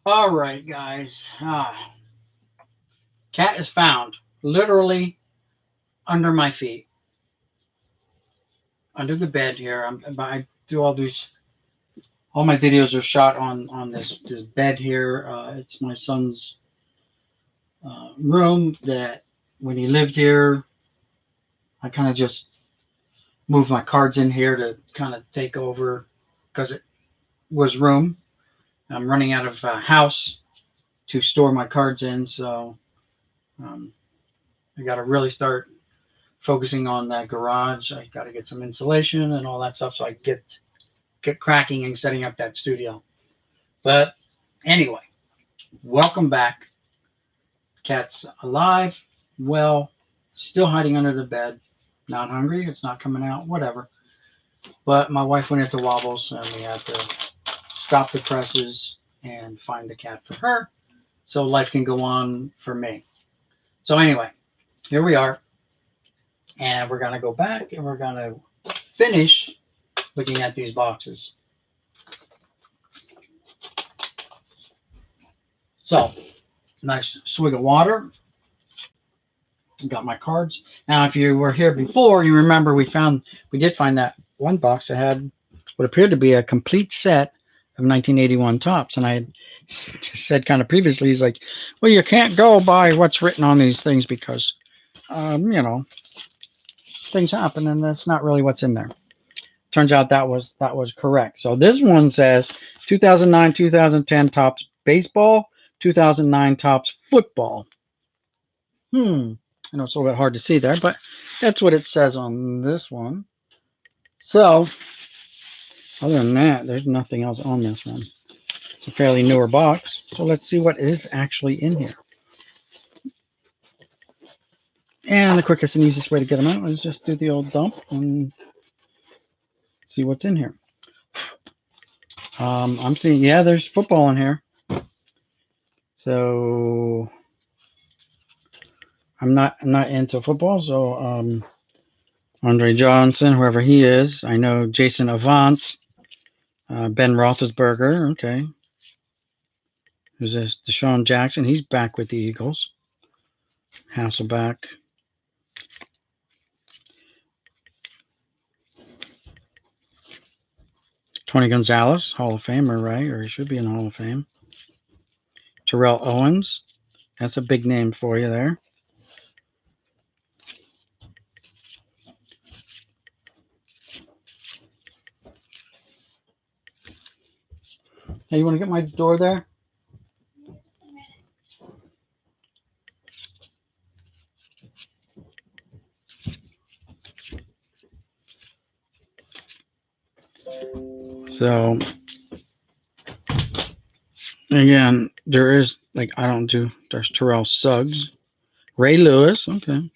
All right, guys. Cat is found literally under my feet, under the bed here. I do all these. All my videos are shot on this bed here. It's my son's room that when he lived here, I kind of just moved my cards in here to kind of take over because it was room. I'm running out of house to store my cards in, so um, I got to really start focusing on that garage. I got to get some insulation and all that stuff so I get cracking and setting up that studio. But anyway, welcome back. Cat's alive, well, still hiding under the bed. Not hungry. It's not coming out. Whatever. But my wife went into Wobbles and we had to stop the presses and find the cat for her so life can go on for me. So anyway, here we are. And we're going to go back and we're going to finish looking at these boxes. So, nice swig of water. Got my cards. Now, if you were here before, you remember we did find that one box that had what appeared to be a complete set of 1981 tops. And I had said kind of previously, he's like, well, you can't go by what's written on these things because, things happen and that's not really what's in there. Turns out that was correct. So this one says 2009, 2010 tops baseball, 2009 tops football. I know it's a little bit hard to see there, but that's what it says on this one. So, other than that, there's nothing else on this one. It's a fairly newer box, so let's see what is actually in here. And the quickest and easiest way to get them out is just do the old dump and see what's in here. I'm seeing, yeah, there's football in here. So I'm not into football, so Andre Johnson, whoever he is. I know Jason Avant, Ben Roethlisberger. Okay, who's this? Deshaun Jackson. He's back with the Eagles. Hasselback. Tony Gonzalez, Hall of Famer, right? Or he should be in the Hall of Fame. Terrell Owens. That's a big name for you there. Hey, you want to get my door there? So, again, there is, there's Terrell Suggs. Ray Lewis, okay.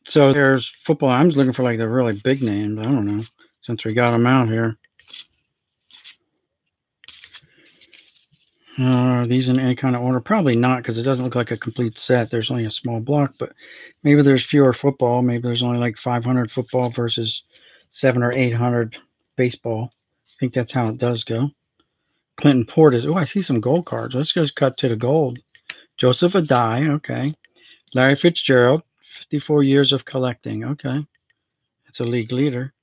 So there's football. I'm just looking for like the really big names. I don't know, since we got them out here. Are these in any kind of order? Probably not, because it doesn't look like a complete set. There's only a small block, but maybe there's fewer football. Maybe there's only like 500 football versus 700 or 800 baseball. I think that's how it does go. Clinton Portis. Oh, I see some gold cards. Let's just cut to the gold. Joseph Adai. Okay. Larry Fitzgerald. 54 years of collecting. Okay. That's a league leader.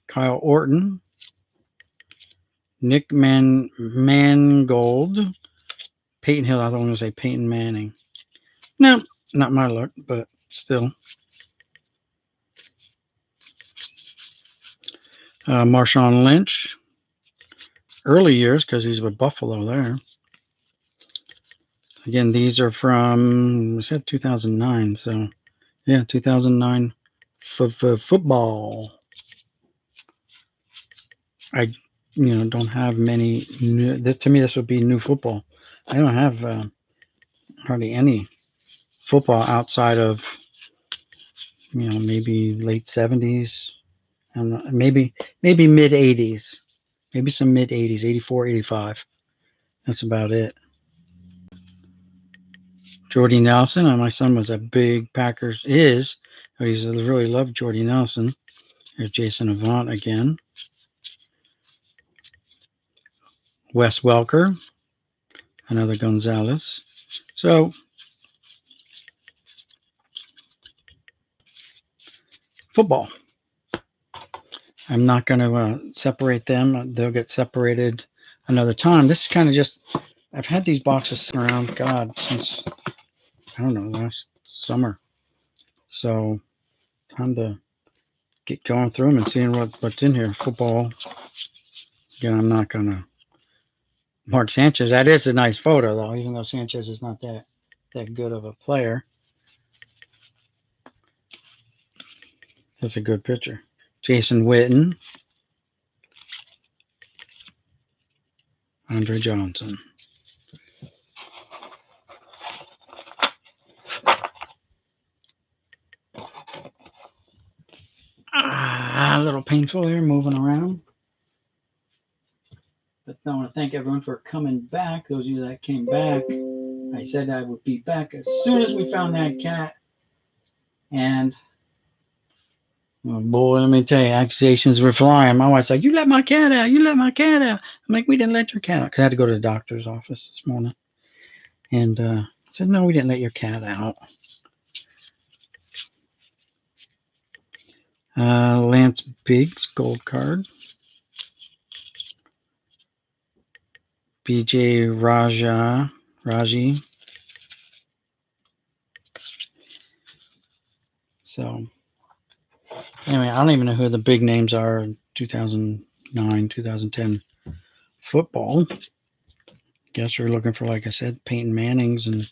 Kyle Orton. Nick Mangold. Peyton Hill. I don't want to say Peyton Manning. No, not my luck, but still. Marshawn Lynch. Early years, because he's with Buffalo there. Again, these are from, we said 2009, so yeah, 2009 football. I, don't have many new, to me, this would be new football. I don't have hardly any football outside of, maybe late 70s, and maybe mid 80s, maybe some mid 80s, 84, 85. That's about it. Jordy Nelson. My son was a big Packers, he's really loved Jordy Nelson. There's Jason Avant again. Wes Welker, another Gonzalez. So football. I'm not going to separate them. They'll get separated another time. This is kind of just, I've had these boxes sitting around, God, since, I don't know, last summer. So time to get going through them and seeing what's in here. Football. Again, I'm not going to. Mark Sanchez, that is a nice photo, though, even though Sanchez is not that good of a player. That's a good picture. Jason Witten. Andre Johnson. A little painful here, moving around. But I want to thank everyone for coming back. Those of you that came back, I said I would be back as soon as we found that cat. And, oh boy, let me tell you, accusations were flying. My wife's like, "You let my cat out. You let my cat out." I'm like, "We didn't let your cat out." Because I had to go to the doctor's office this morning. And I said, "No, we didn't let your cat out." Lance Biggs, gold card. BJ Raji. So, anyway, I don't even know who the big names are in 2009, 2010 football. Guess we're looking for, like I said, Peyton Mannings and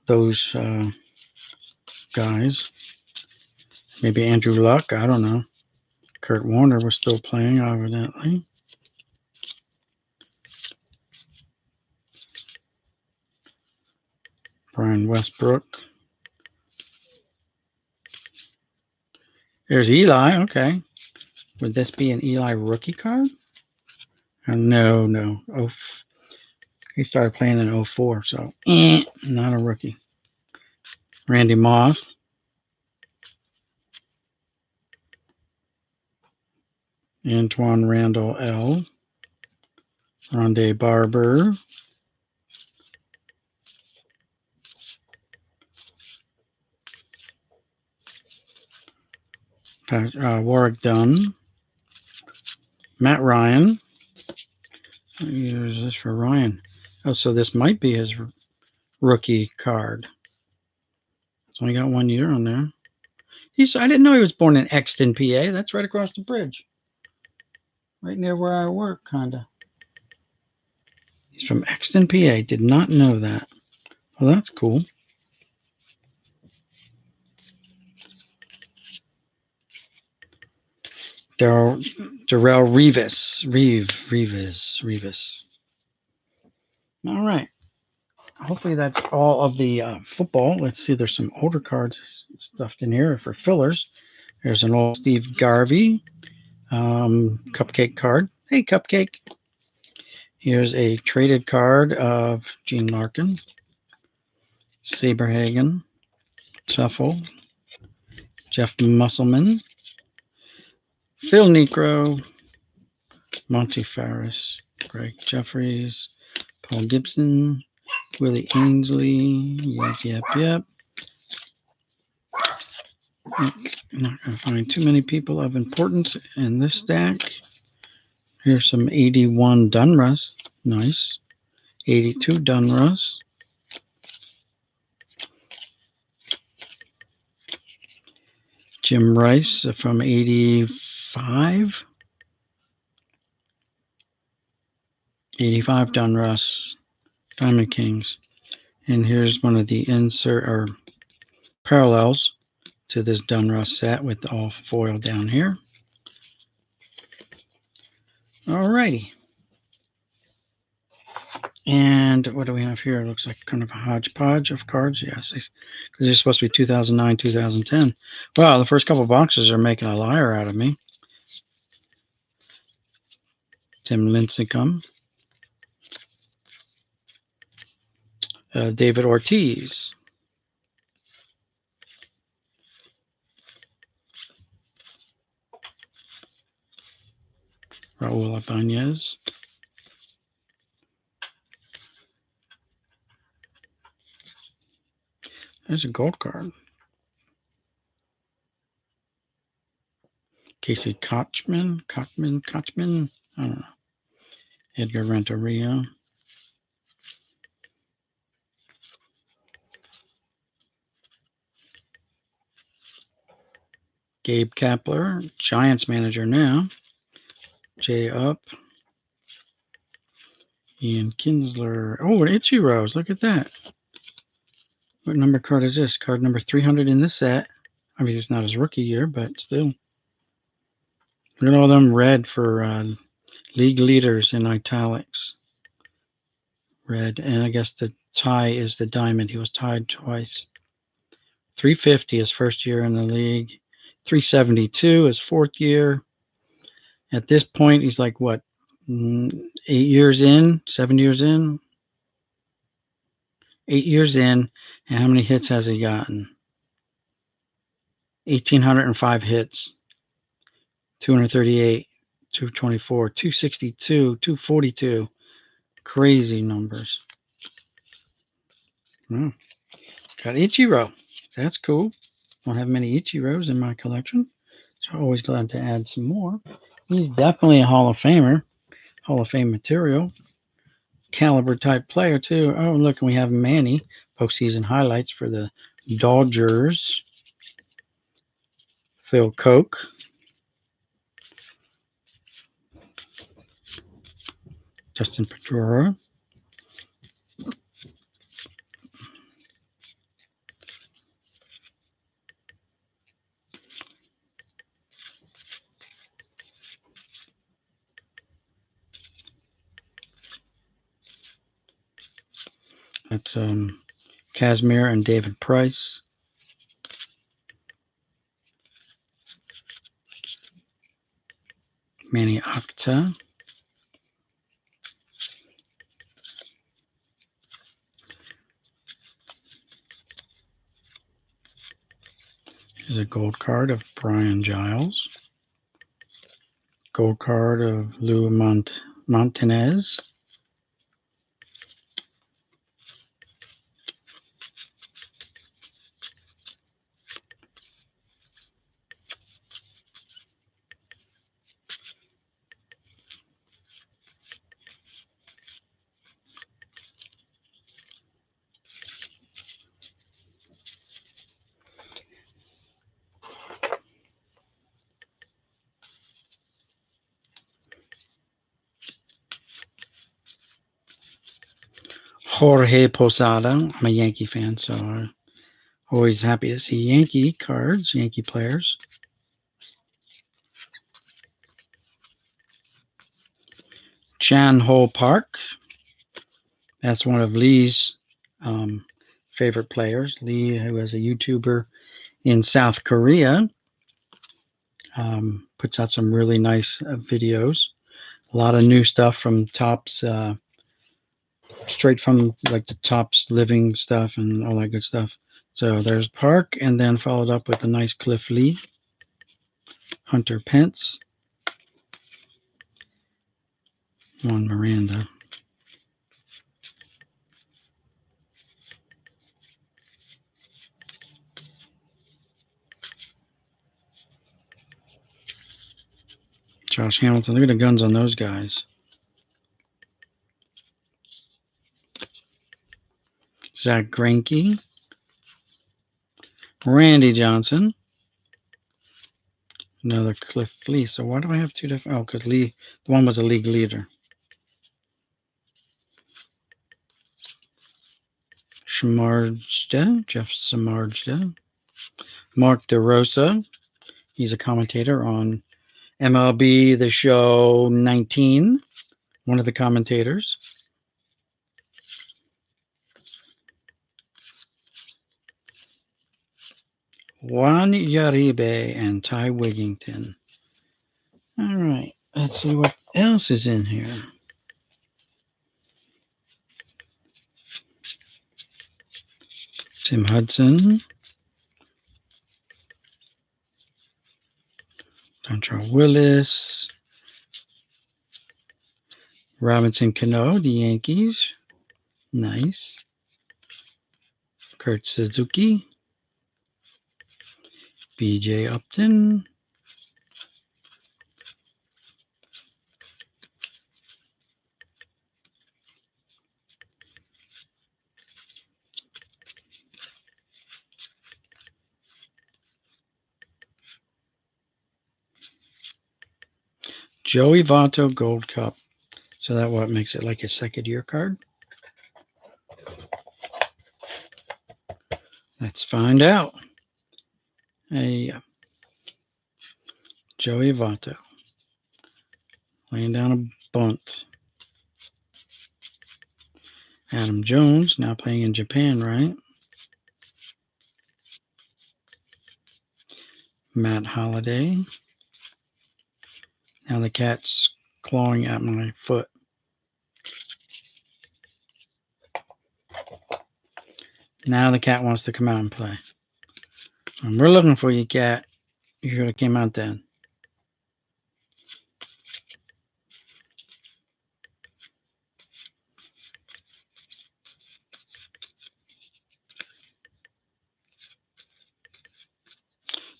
those guys. Maybe Andrew Luck. I don't know. Kurt Warner was still playing, evidently. Brian Westbrook. There's Eli. Okay. Would this be an Eli rookie card? No. Oh, he started playing in 04, so not a rookie. Randy Moss. Antoine Randall L. Rondé Barber. Warwick Dunn. Matt Ryan. What year is this for Ryan? Oh, so this might be his rookie card. It's only got 1 year on there. I didn't know he was born in Exton, PA. That's right across the bridge. Right near where I work, kinda. He's from Exton, PA. Did not know that. Well, that's cool. Darrell Revis. All right. Hopefully that's all of the football. Let's see. There's some older cards stuffed in here for fillers. There's an old Steve Garvey cupcake card. Hey, Cupcake. Here's a traded card of Gene Larkin, Saberhagen, Tuffle, Jeff Musselman, Phil Necro, Monty Farris, Greg Jeffries, Paul Gibson, Willie Ainsley. Yep. Not going to find too many people of importance in this stack. Here's some 81 Dunruss. Nice. 82 Dunruss. Jim Rice from 85. 85 Dunruss. Diamond Kings. And here's one of the parallels to this Dunruss set with all foil down here. Alrighty. And what do we have here? It looks like kind of a hodgepodge of cards. Yes, because they're supposed to be 2009, 2010. Well, the first couple boxes are making a liar out of me. Tim Lincecum. David Ortiz. Raul Ibanez. There's a gold card. Casey Kochman. I don't know. Edgar Renteria. Gabe Kapler, Giants manager now. Jay Up. Ian Kinsler. Oh, an Ichiro's. Look at that. What number card is this? Card number 300 in the set. I mean, it's not his rookie year, but still. Look at all them red for league leaders in italics. Red. And I guess the tie is the diamond. He was tied twice. 350 his first year in the league. 372 his fourth year. At this point, he's like, what, 8 years in? 7 years in? 8 years in. And how many hits has he gotten? 1,805 hits. 238, 224, 262, 242. Crazy numbers. Oh, got Ichiro. That's cool. Don't have many Ichiros in my collection, so always glad to add some more. He's definitely a Hall of Famer. Hall of Fame material. Caliber type player, too. Oh, look, we have Manny. Postseason highlights for the Dodgers. Phil Koch. Justin Pedroia. That's Kazmir and David Price. Manny Octa. Here's a gold card of Brian Giles. Gold card of Lou Montanez. Jorge Posada. I'm a Yankee fan, so I'm always happy to see Yankee cards, Yankee players. Chan Ho Park. That's one of Lee's favorite players. Lee, who is a YouTuber in South Korea, puts out some really nice videos. A lot of new stuff from Topps, straight from like the Topps living stuff and all that good stuff. So there's Park, and then followed up with a nice Cliff Lee, Hunter Pence, Juan Miranda. Josh Hamilton. Look at the guns on those guys. Zach Greinke. Randy Johnson. Another Cliff Lee. So why do I have two different? Oh, because Lee, the one was a league leader. Samardzija, Jeff Samardzija. Mark DeRosa. He's a commentator on MLB The Show 19. One of the commentators. Juan Uribe and Ty Wigington. All right, let's see what else is in here. Tim Hudson. Dontrelle Willis. Robinson Cano, the Yankees. Nice. Kurt Suzuki, BJ Upton, Joey Votto Gold Cup. So that what makes it like a second year card? Let's find out. Hey, Joey Votto laying down a bunt. Adam Jones now playing in Japan, right? Matt Holliday. Now the cat's clawing at my foot. Now the cat wants to come out and play. And we're looking for you, cat. You should have came out then.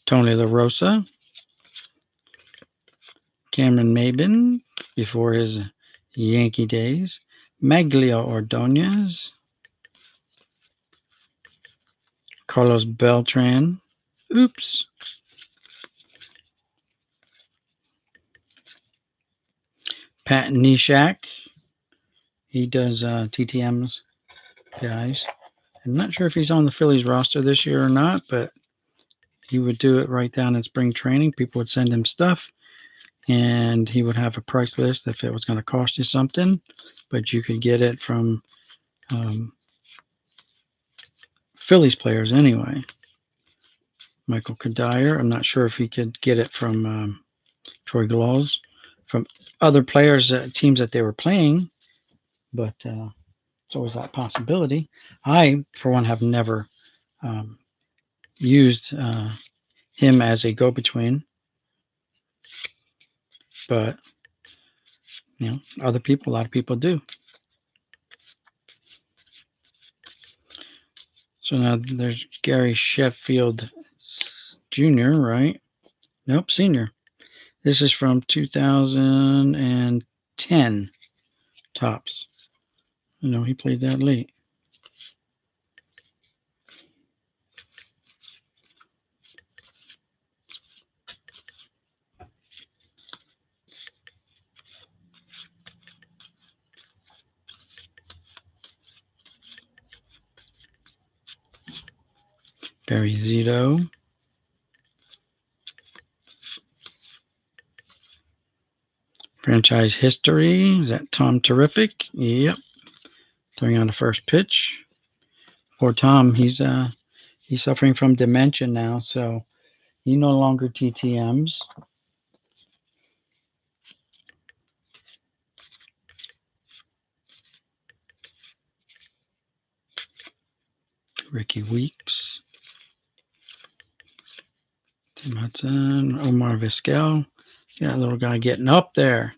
Tony La Rosa. Cameron Maybin before his Yankee days. Maglio Ordonez. Carlos Beltran. Oops. Pat Neshek. He does TTM's guys. I'm not sure if he's on the Phillies roster this year or not, but he would do it right down in spring training. People would send him stuff, and he would have a price list if it was going to cost you something, but you could get it from Phillies players anyway. Michael Kadire. I'm not sure if he could get it from Troy Glaus, from other players, teams that they were playing, but it's always that possibility. I, for one, have never used him as a go-between, but you know, a lot of people do. So now there's Gary Sheffield Jr., right? Nope, Senior. This is from 2010 Topps. You know, he played that late. Barry Zito. Franchise history. Is that Tom Terrific? Yep. Throwing on the first pitch. Poor Tom. He's suffering from dementia now, so he no longer TTMs. Ricky Weeks. Tim Hudson. Omar Vizquel. Yeah, that little guy getting up there.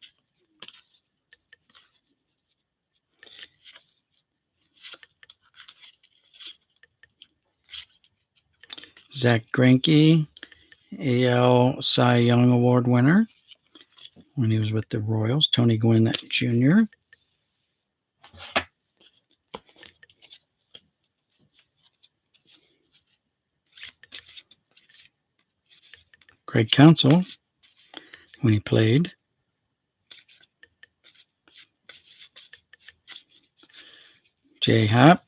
Zach Greinke, AL Cy Young Award winner when he was with the Royals. Tony Gwynn Jr. Craig Counsell when he played. Jay Happ.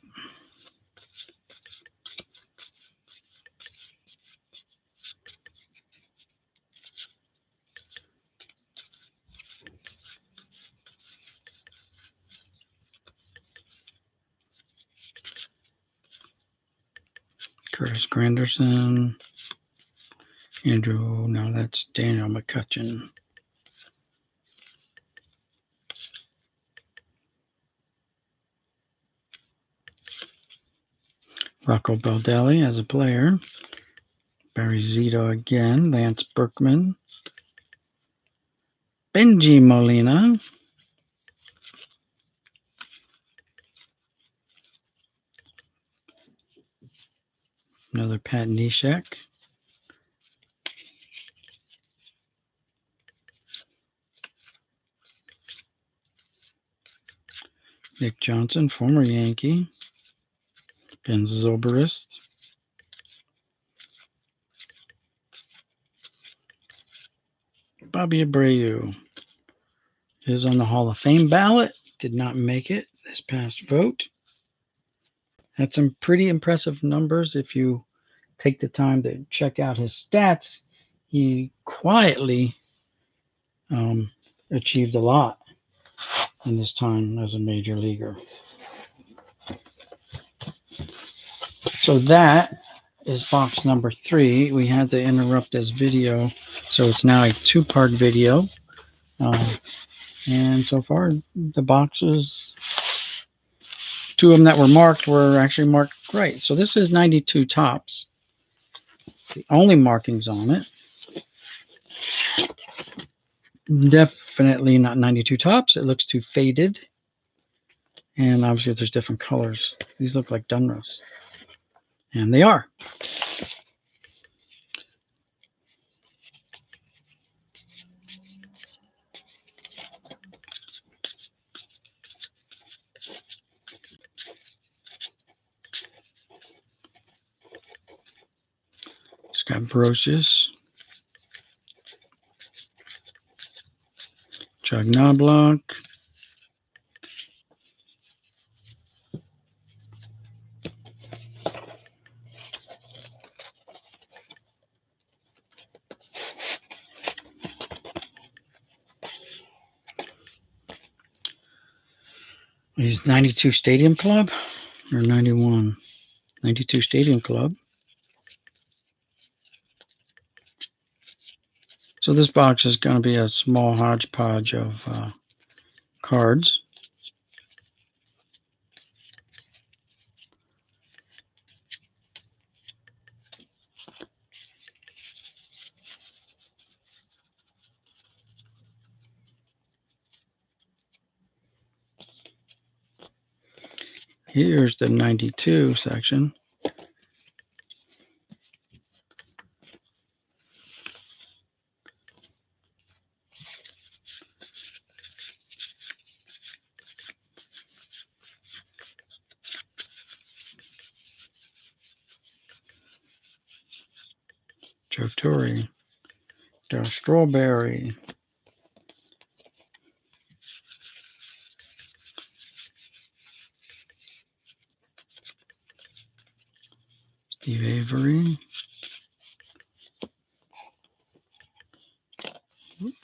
Curtis Granderson. Andrew, no, that's Daniel McCutcheon. Rocco Baldelli as a player. Barry Zito again. Lance Berkman. Benji Molina. Another Pat Neshek. Nick Johnson, former Yankee. Ben Zobrist. Bobby Abreu is on the Hall of Fame ballot. Did not make it this past vote. Had some pretty impressive numbers. If you take the time to check out his stats, he quietly achieved a lot in his time as a major leaguer. So that is box number 3. We had to interrupt this video, so it's now a 2-part video. And so far, the boxes, 2 of them that were marked were actually marked right. So this is 92 Topps. The only markings on it. Definitely not 92 Topps. It looks too faded. And obviously there's different colors. These look like Dunros. And they are. It's got Brosius, Chuck Knobloch, he's 92 Stadium Club or 91? 92 Stadium Club. So this box is going to be a small hodgepodge of cards. Here's the 92 section. Joe Torre, Darryl Strawberry, Steve Avery. Oops.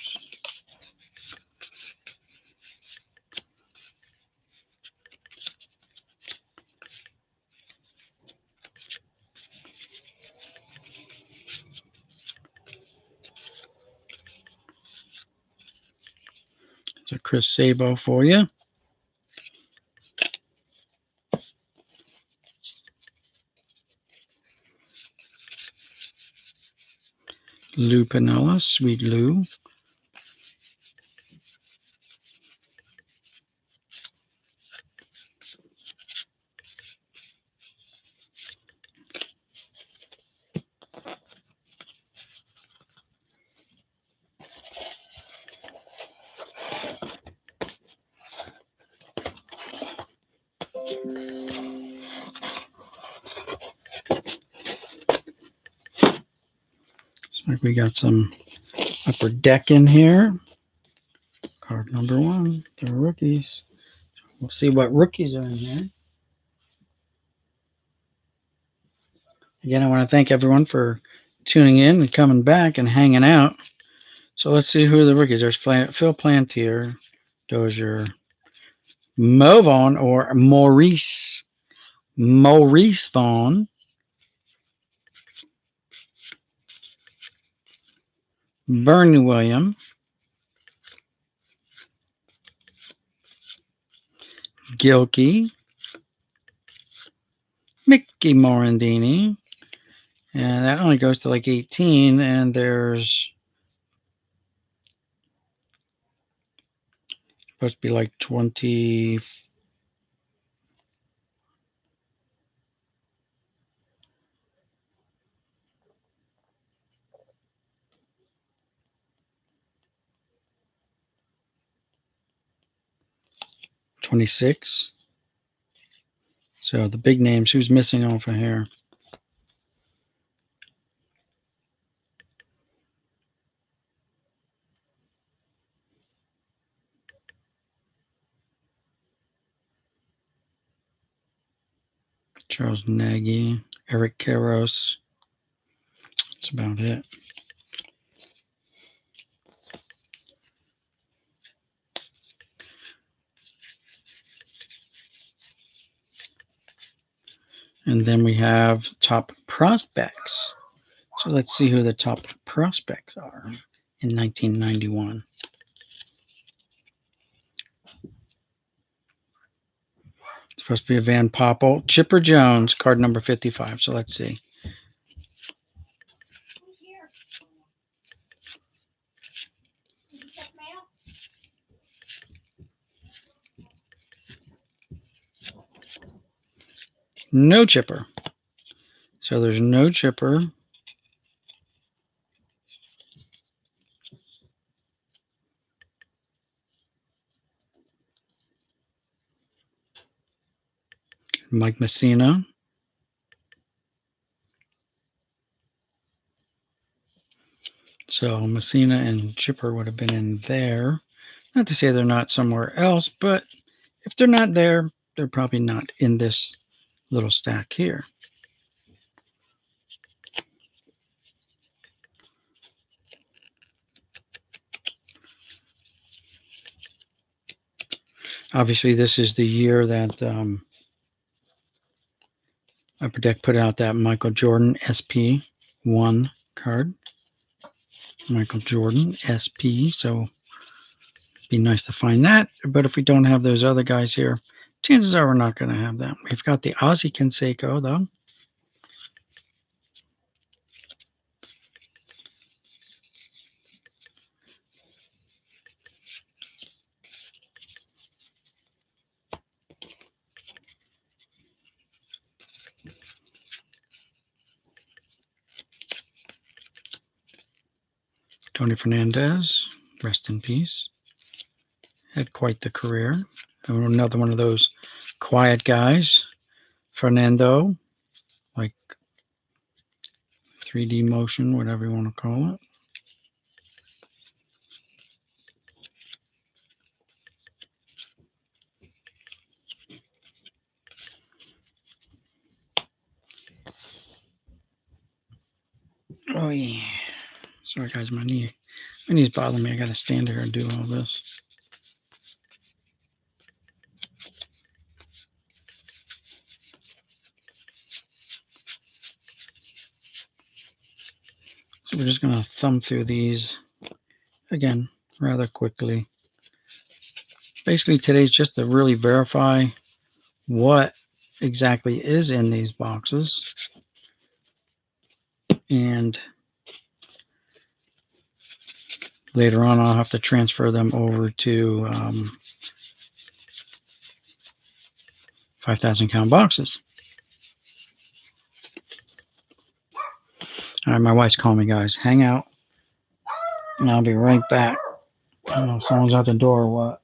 It's a Chris Sabo for you. Lou Piniella, Sweet Lou. Looks like we got some upper deck in here. Card number 1, the rookies. We'll see what rookies are in here. Again, I want to thank everyone for tuning in and coming back and hanging out. So let's see who are the rookies. There's Phil Plantier, Dozier, Mo Vaughn or Maurice Vaughn, Bernie Williams, Gilkey, Mickey Morandini, and that only goes to like 18, and there's supposed to be like 20. 26. So the big names, who's missing off of here? Charles Nagy, Eric Karros. That's about it. And then we have top prospects. So let's see who the top prospects are in 1991. It's supposed to be a Van Poppel. Chipper Jones, card number 55. So let's see. No Chipper. So there's no Chipper. Mike Messina. So Messina and Chipper would have been in there. Not to say they're not somewhere else, but if they're not there, they're probably not in this little stack here. Obviously, this is the year that Upper Deck put out that Michael Jordan SP1 card. Michael Jordan SP, so it'd be nice to find that. But if we don't have those other guys here, chances are we're not going to have them. We've got the Ozzie Canseco, though. Tony Fernandez, rest in peace. Had quite the career. Another one of those quiet guys. Fernando, like 3D motion, whatever you want to call it. Oh yeah. Sorry guys, my knees bother me. I gotta stand here and do all this. So we're just gonna thumb through these again rather quickly. Basically today's just to really verify what exactly is in these boxes. And later on I'll have to transfer them over to 5,000 count boxes. All right, my wife's calling me, guys. Hang out, and I'll be right back. I don't know if someone's at the door or what.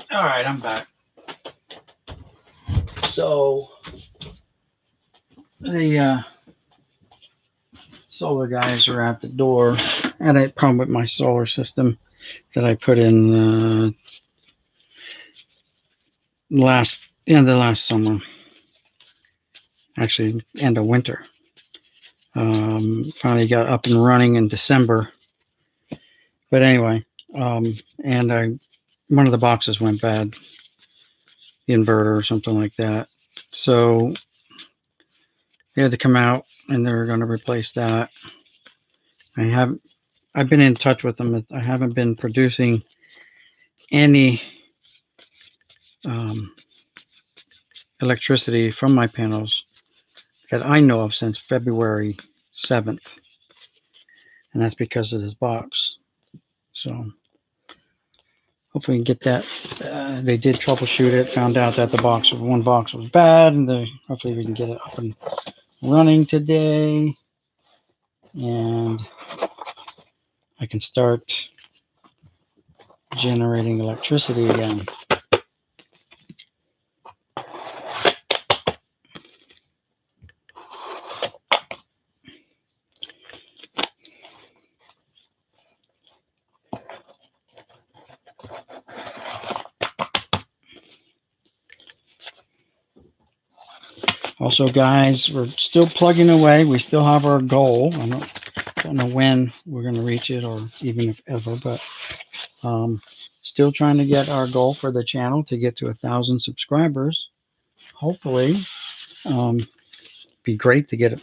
All right, I'm back. So the solar guys are at the door. I had a problem with my solar system that I put in end of last summer, actually end of winter. Finally got up and running in December. But anyway, and one of the boxes went bad, the inverter or something like that. So they had to come out and they're going to replace that. I've been in touch with them. I haven't been producing any electricity from my panels that I know of since February 7th. And that's because of this box. So hopefully we can get that. They did troubleshoot it, found out that one box was bad, and hopefully we can get it up and running today. And I can start generating electricity again. Also, guys, we're still plugging away. We still have our goal. I don't know when we're going to reach it, or even if ever, but still trying to get our goal for the channel to get to 1,000 subscribers. Hopefully, be great to get it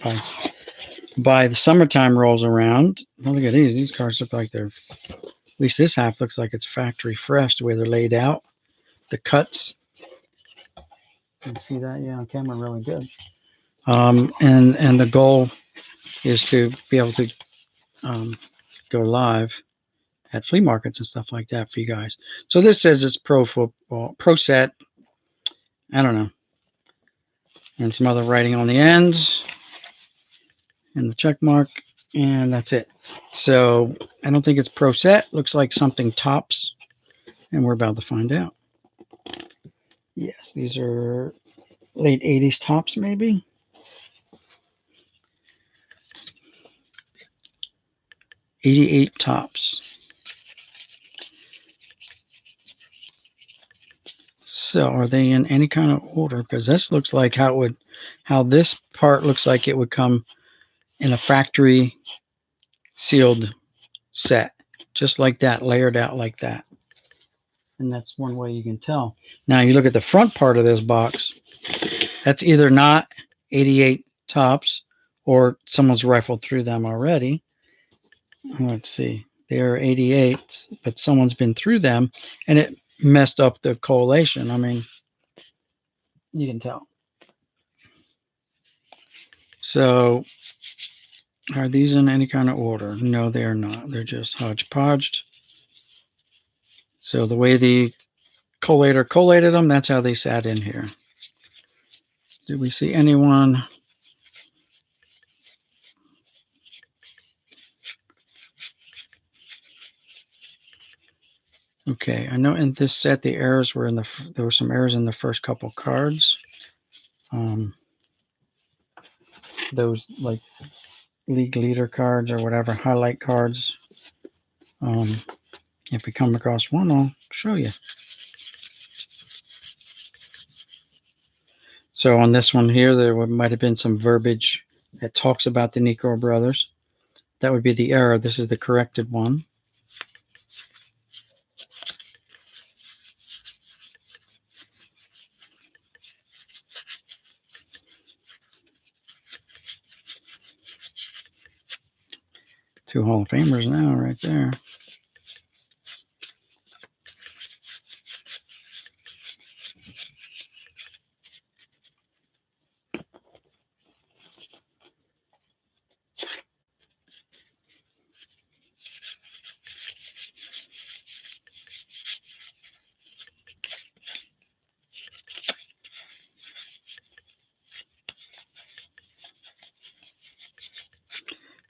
by the summertime rolls around. Oh, look at these. These cars look like they're, at least this half looks like it's factory fresh the way they're laid out. The cuts. You can see that, yeah, on camera really good. And the goal is to be able to go live at flea markets and stuff like that for you guys. So this says it's pro football, pro set. I don't know. And some other writing on the ends and the check mark, and that's it. So I don't think it's pro set. Looks like something tops, and we're about to find out. Yes, these are late 80s tops, maybe. '88 tops. So are they in any kind of order? Because this looks like how this part looks like it would come in a factory sealed set, just like that, layered out like that. And that's one way you can tell. Now you look at the front part of this box, that's either not 88 tops or someone's rifled through them already. Let's see, they're 88, but someone's been through them and it messed up the collation. I mean, you can tell. So are these in any kind of order? No, they are not. They're just hodgepodged. So the way the collator collated them, that's how they sat in here. Did we see anyone? Okay, I know in this set the errors were there were some errors in the first couple cards. Those like league leader cards or whatever, highlight cards. If we come across one, I'll show you. So on this one here, there might have been some verbiage that talks about the Necro brothers. That would be the error. This is the corrected one. Two Hall of Famers now, right there.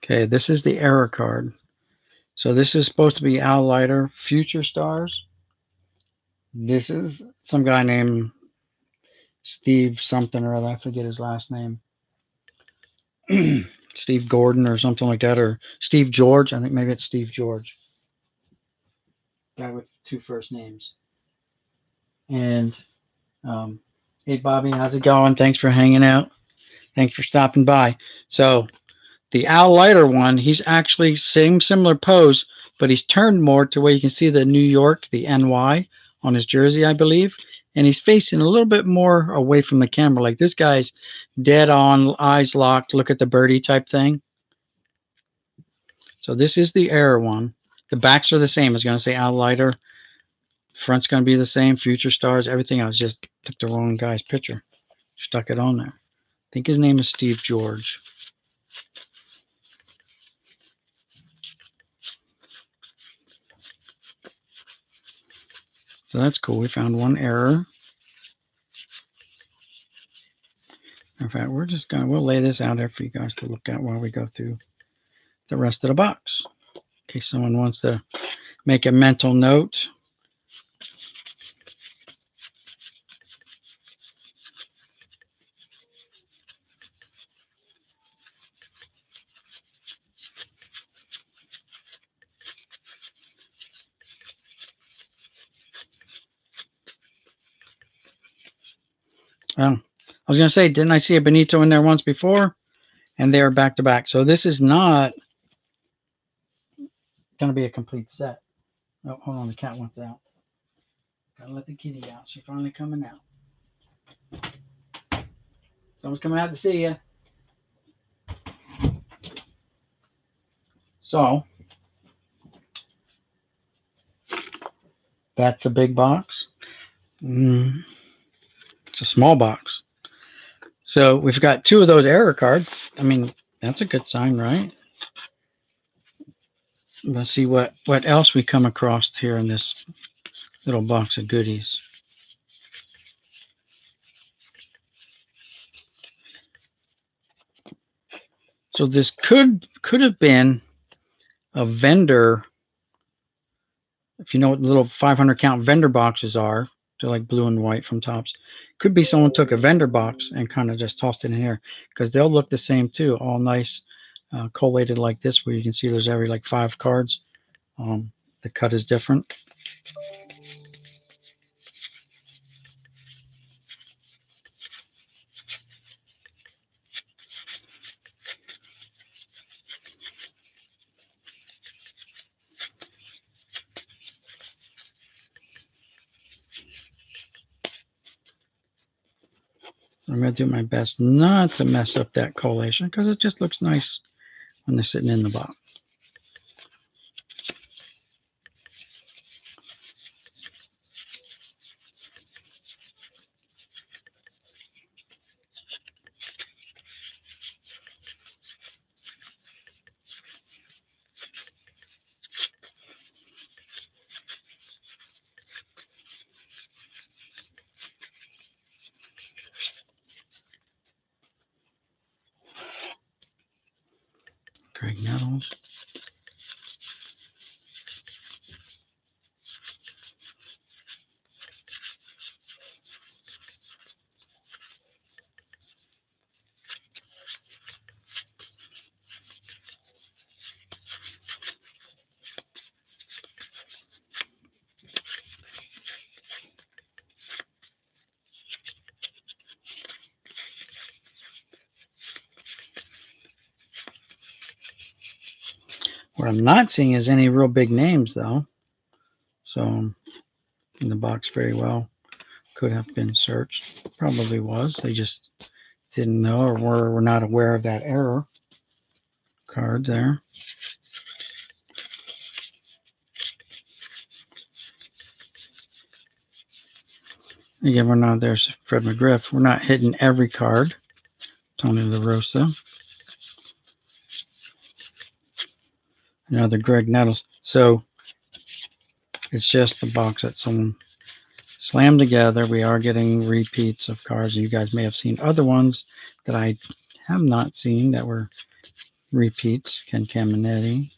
Okay, this is the error card. So this is supposed to be Al Leiter Future Stars. This is some guy named Steve something or other. I forget his last name. Steve Gordon or something like that, or Steve George. I think maybe it's Steve George. Guy with two first names. And hey, Bobby, how's it going? Thanks for hanging out. Thanks for stopping by. So the Al Leiter one, he's actually same similar pose, but he's turned more to where you can see the New York, the NY on his jersey, I believe. And he's facing a little bit more away from the camera. Like this guy's dead on, eyes locked, look at the birdie type thing. So this is the error one. The backs are the same. It's going to say Al Leiter. Front's going to be the same. Future Stars, everything else. Just took the wrong guy's picture. Stuck it on there. I think his name is Steve George. So that's cool. We found one error. In fact, we'll lay this out there for you guys to look at while we go through the rest of the box. In case someone wants to make a mental note. Well, I was going to say, didn't I see a Benito in there once before? And they are back to back. So this is not going to be a complete set. Oh, hold on. The cat wants out. Gotta let the kitty out. She's finally coming out. Someone's coming out to see you. So that's a big box. It's a small box. So we've got two of those error cards. I mean, that's a good sign, right? Let's see what else we come across here in this little box of goodies. So this could have been a vendor. If you know what the little 500 count vendor boxes are, they're like blue and white from Topps. Could be someone took a vendor box and kind of just tossed it in here because they'll look the same too, all nice, collated like this, where you can see there's every like 5 cards. The cut is different. So I'm going to do my best not to mess up that collation because it just looks nice when they're sitting in the box. Graig Nettles. What I'm not seeing is any real big names, though. So, in the box very well could have been searched. Probably was. They just didn't know or were not aware of that error card there. Again, we're not, there's Fred McGriff. We're not hitting every card. Tony La Rosa. Another Graig Nettles. So it's just the box that someone slammed together. We are getting repeats of cards. You guys may have seen other ones that I have not seen that were repeats. Ken Caminiti.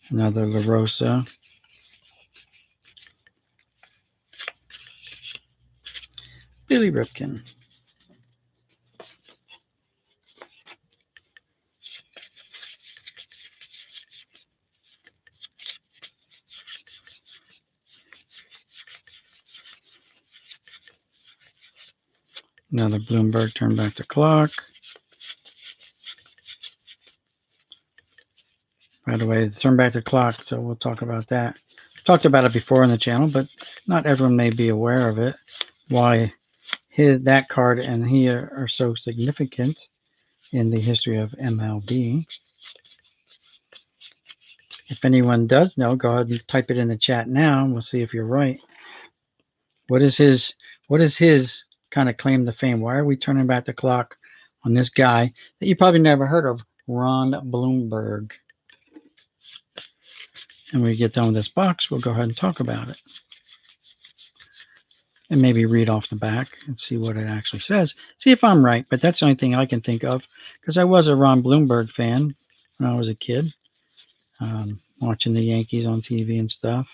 Another La Rosa. Billy Ripken. Another Bloomberg Turn Back the Clock. By the way, Turn Back the Clock, so we'll talk about that. Talked about it before on the channel, but not everyone may be aware of it. Why that card and he are so significant in the history of MLB. If anyone does know, go ahead and type it in the chat now, and we'll see if you're right. What is his kind of claim to fame? Why are we turning back the clock on this guy that you probably never heard of, Ron Blomberg? And when we get done with this box, we'll go ahead and talk about it. And maybe read off the back and see what it actually says. See if I'm right, but that's the only thing I can think of, because I was a Ron Blomberg fan when I was a kid, watching the Yankees on TV and stuff.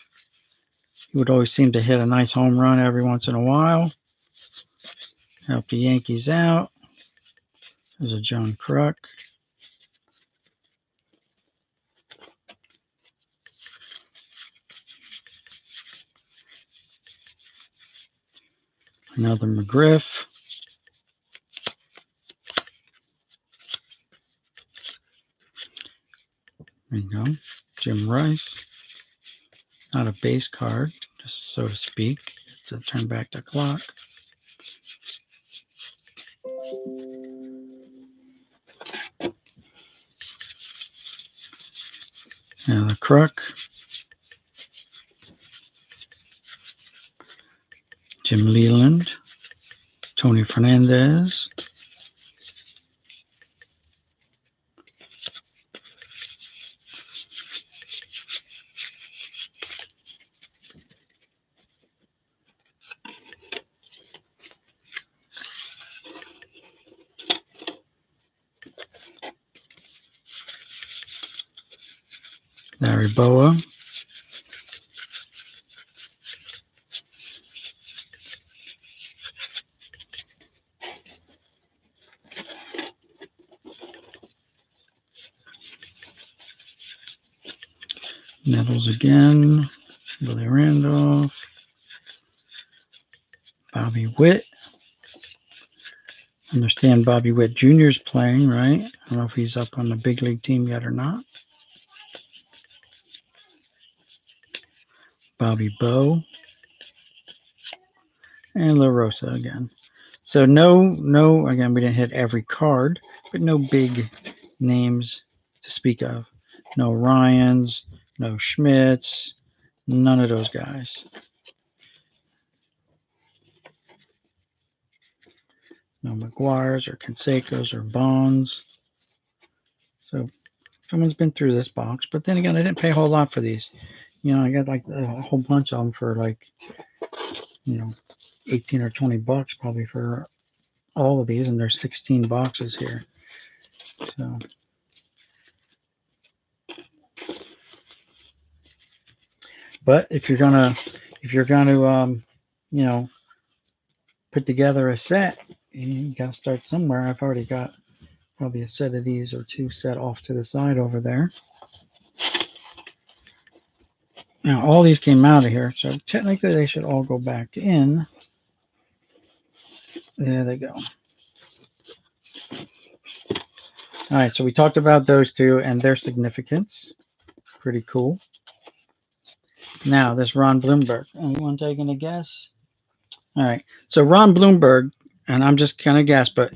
He would always seem to hit a nice home run every once in a while. Help the Yankees out. There's a John Kruk. Another McGriff. There you go. Jim Rice. Not a base card, just so to speak. It's a turn back the clock. Another Kruk. Jim Leland. Tony Fernandez. Larry Boa. Nettles again. Billy Randolph. Bobby Witt. I understand Bobby Witt Jr. is playing, right? I don't know if he's up on the big league team yet or not. Bobby Bowe. And La Rosa again. So no, again, we didn't hit every card, but no big names to speak of. No Ryans, no Schmitz, none of those guys. No McGuire's or Cansecos or Bonds. So someone's been through this box, but then again, I didn't pay a whole lot for these. You know, I got like a whole bunch of them for like, 18 or 20 bucks probably for all of these, and there's 16 boxes here. So but if you're gonna put together a set, you gotta start somewhere. I've already got probably a set of these or two set off to the side over there. Now all these came out of here, so technically they should all go back in. There they go. All right, so we talked about those two and their significance. Pretty cool. Now this Ron Blomberg. Anyone taking a guess? All right, so Ron Blomberg, and I'm just kind of guess, but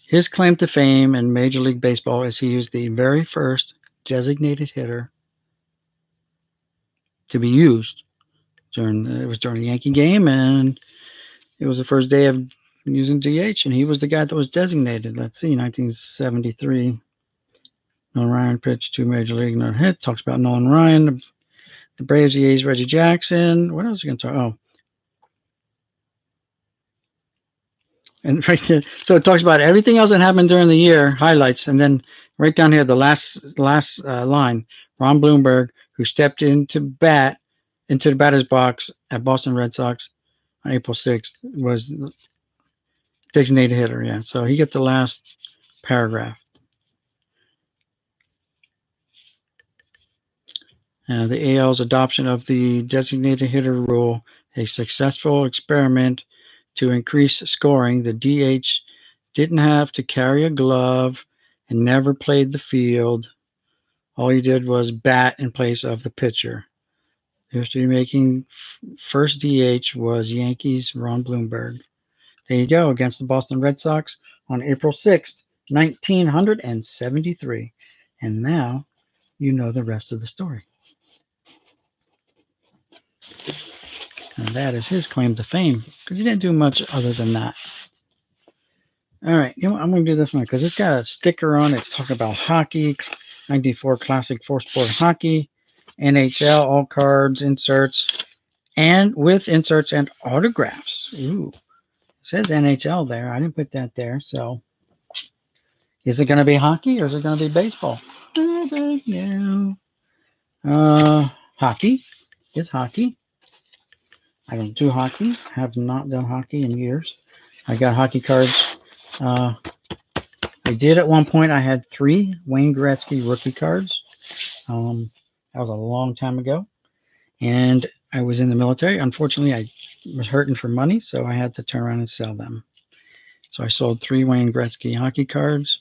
his claim to fame in Major League Baseball is he was the very first designated hitter to be used during the Yankee game, and it was the first day of using DH, and he was the guy that was designated. Let's see, 1973. Nolan Ryan pitched 2 Major League no hit. Talks about Nolan Ryan, the Braves, the A's, Reggie Jackson. What else are you going to talk? Oh. And right there, so it talks about everything else that happened during the year, highlights, and then right down here, the last line. Ron Bloomberg, who stepped into the batter's box at Boston Red Sox on April 6th, was designated hitter. Yeah, so he gets the last paragraph. The AL's adoption of the designated hitter rule, a successful experiment to increase scoring. The DH didn't have to carry a glove and never played the field. All he did was bat in place of the pitcher. The history-making first DH was Yankees' Ron Bloomberg. There you go, against the Boston Red Sox on April 6th, 1973. And now you know the rest of the story. And that is his claim to fame, because he didn't do much other than that. All right, you know what? I'm going to do this one because it's got a sticker on it. It's talking about hockey, 94 Classic 4-Sport Hockey, NHL, all cards, inserts, and with inserts and autographs. Ooh, it says NHL there. I didn't put that there. So is it going to be hockey or is it going to be baseball? I don't know. Hockey is hockey. I don't do hockey. I have not done hockey in years. I got hockey cards. I did at one point. I had 3 Wayne Gretzky rookie cards. That was a long time ago. And I was in the military. Unfortunately, I was hurting for money, so I had to turn around and sell them. So I sold 3 Wayne Gretzky hockey cards.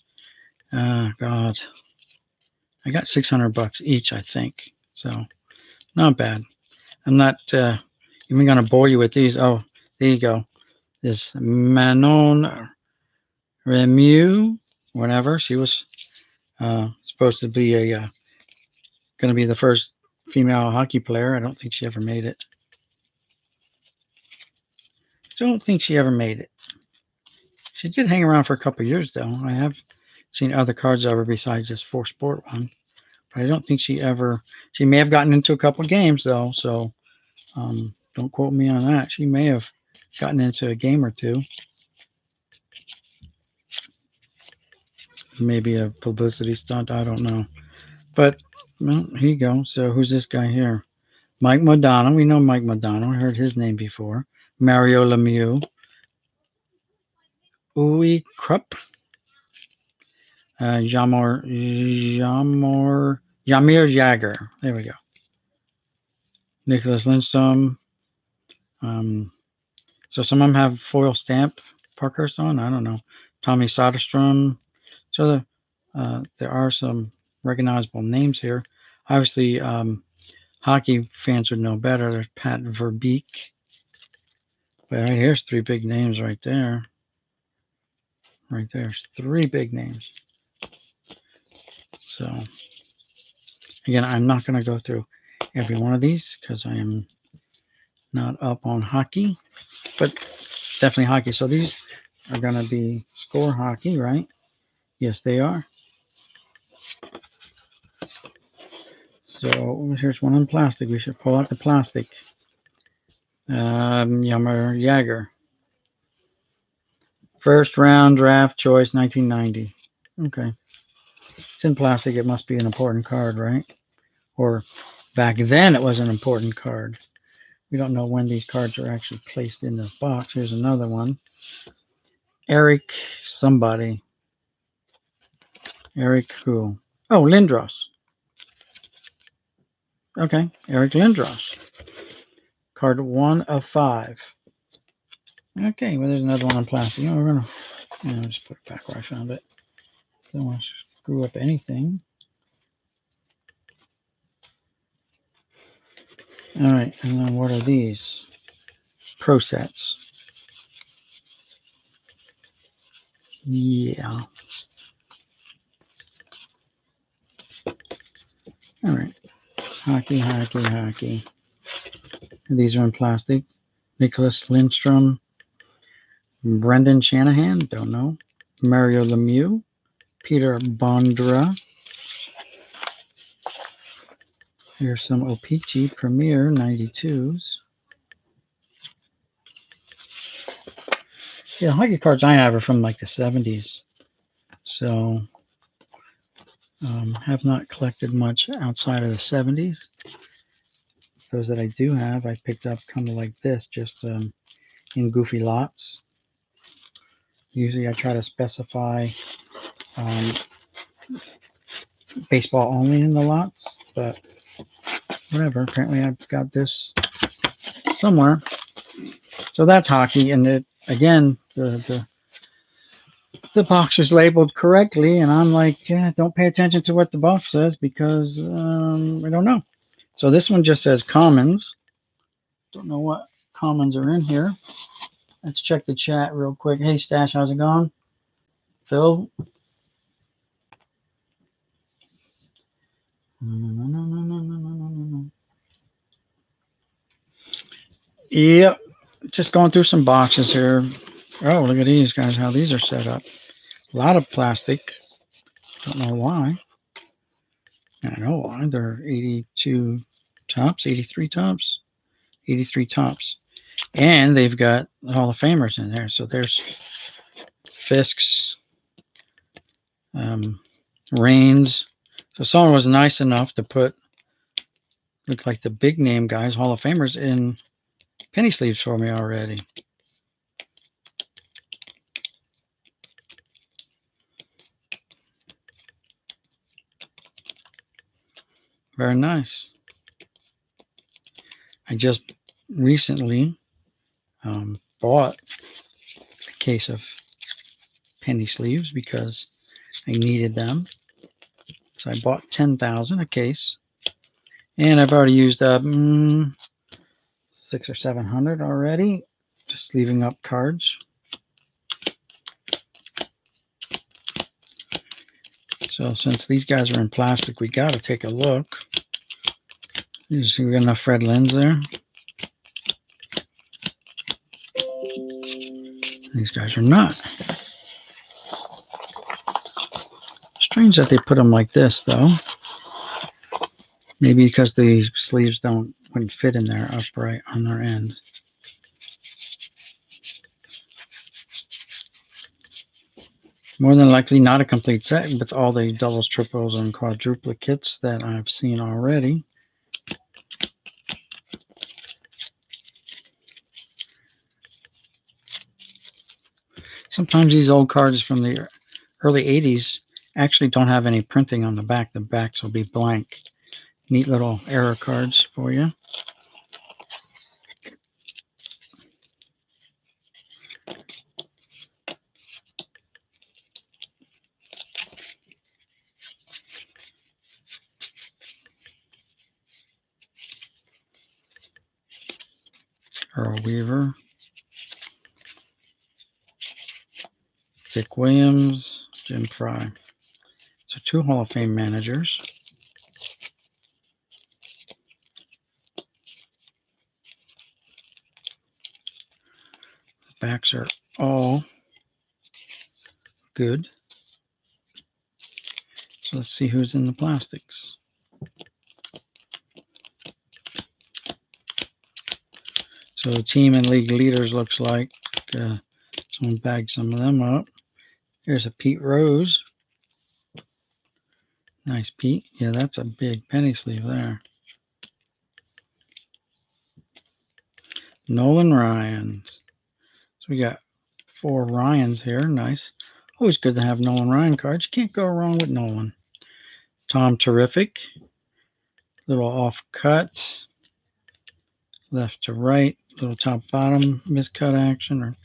God. I got $600 each, I think. So not bad. I'm not even going to bore you with these. Oh, there you go. This Manon Remu, whatever. She was supposed to be going to be the first female hockey player. I don't think she ever made it. She did hang around for a couple of years, though. I have seen other cards of her besides this 4-Sport one. But I don't think she may have gotten into a couple of games, though. So don't quote me on that. She may have gotten into a game or two. Maybe a publicity stunt. I don't know. But, well, here you go. So who's this guy here? Mike Modano. We know Mike Modano. I heard his name before. Mario Lemieux. Uwe Krupp. Jaromir Jagr. There we go. Nicholas Lindstrom. So some of them have foil stamp Parkhurst on. I don't know. Tommy Soderstrom. So there are some recognizable names here. Obviously, hockey fans would know better. There's Pat Verbeek. But right here's 3 big names right there. Right there's 3 big names. So again, I'm not going to go through every one of these because I am not up on hockey, but definitely hockey. So these are going to be score hockey, right? Yes, they are. So here's one in plastic. We should pull out the plastic. Jaromir Jagr. First round draft choice, 1990. Okay. It's in plastic. It must be an important card, right? Or back then it was an important card. We don't know when these cards are actually placed in this box. Here's another one. Eric somebody. Eric who? Oh, Lindros. Okay, Eric Lindros. Card 1 of 5. Okay, well, there's another one in plastic. We're going to just put it back where I found it. Don't want to screw up anything. All right, and then what are these? Pro sets. Yeah. All right. Hockey. These are in plastic. Nicholas Lindstrom. Brendan Shanahan. Don't know. Mario Lemieux. Peter Bondra. Here's some O-Pee-Chee Premier 92s. Yeah, hockey cards I have are from like the 70s. So Have not collected much outside of the 70s. Those that I do have, I picked up kind of like this, just in goofy lots. Usually I try to specify baseball only in the lots, but whatever. Apparently I've got this somewhere. So that's hockey, and it again the box is labeled correctly, and I'm like, yeah, don't pay attention to what the box says because I don't know. So this one just says commons. Don't know what commons are in here. Let's check the chat real quick. Hey Stash, how's it going? Phil? Yep. Just going through some boxes here. Oh, look at these guys, how these are set up. A lot of plastic. Don't know why. I know why. They're 82 tops, 83 tops, 83 tops. And they've got Hall of Famers in there. So there's Fisk's, Reigns. So someone was nice enough to put, look like the big name guys, Hall of Famers, in penny sleeves for me already. Very nice. I just recently bought a case of penny sleeves because I needed them. So I bought 10,000 a case. And I've already used up 600 or 700 already. Just leaving up cards. So since these guys are in plastic, we got to take a look. You see we got enough Fred Lens there. These guys are not. Strange that they put them like this, though. Maybe because the sleeves wouldn't fit in there upright on their end. More than likely not a complete set with all the doubles, triples, and quadruplicates that I've seen already. Sometimes these old cards from the early 80s actually don't have any printing on the back. The backs will be blank. Neat little error cards for you. Earl Weaver. Dick Williams. Jim Fry. So 2 Hall of Fame managers. The backs are all good. So let's see who's in the plastics. So the team and league leaders looks like someone bagged some of them up. Here's a Pete Rose. Nice Pete. Yeah, that's a big penny sleeve there. Nolan Ryan. So we got 4 Ryans here. Nice. Always good to have Nolan Ryan cards. You can't go wrong with Nolan. Tom Terrific. Little off cut. Left to right. Little top bottom miscut action. Or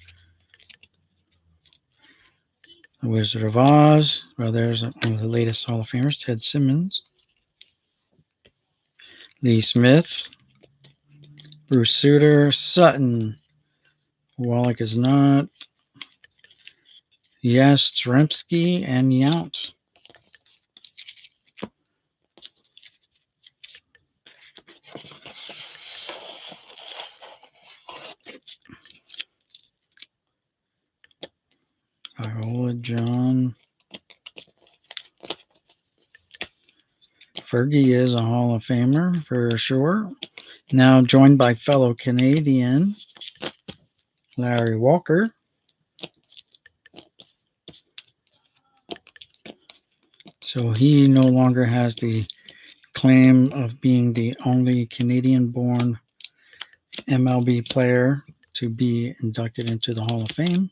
the Wizard of Oz. Well, there's one of the latest Hall of Famers. Ted Simmons. Lee Smith. Bruce Sutter. Sutton. Wallach is not. Yes, Tremsky and Yount. Iola John. Fergie is a Hall of Famer for sure. Now joined by fellow Canadian Larry Walker. So he no longer has the claim of being the only Canadian-born MLB player to be inducted into the Hall of Fame.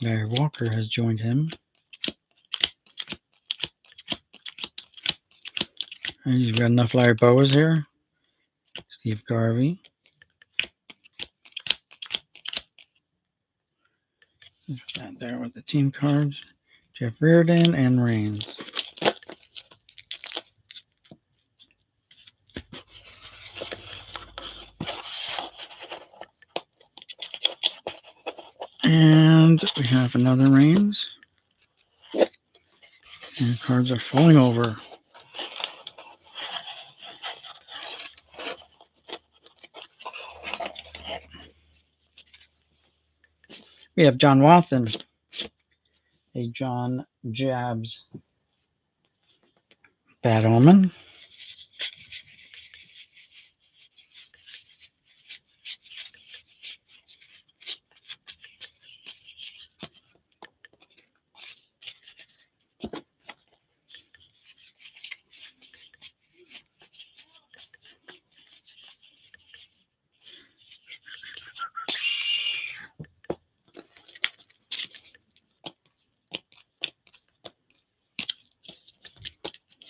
Larry Walker has joined him. And he's got enough Larry Boas here. Steve Garvey. That there with the team cards. Jeff Reardon and Raines. And we have another Raines. And cards are falling over. We have John Wathan, a John Jabs Bad Omen.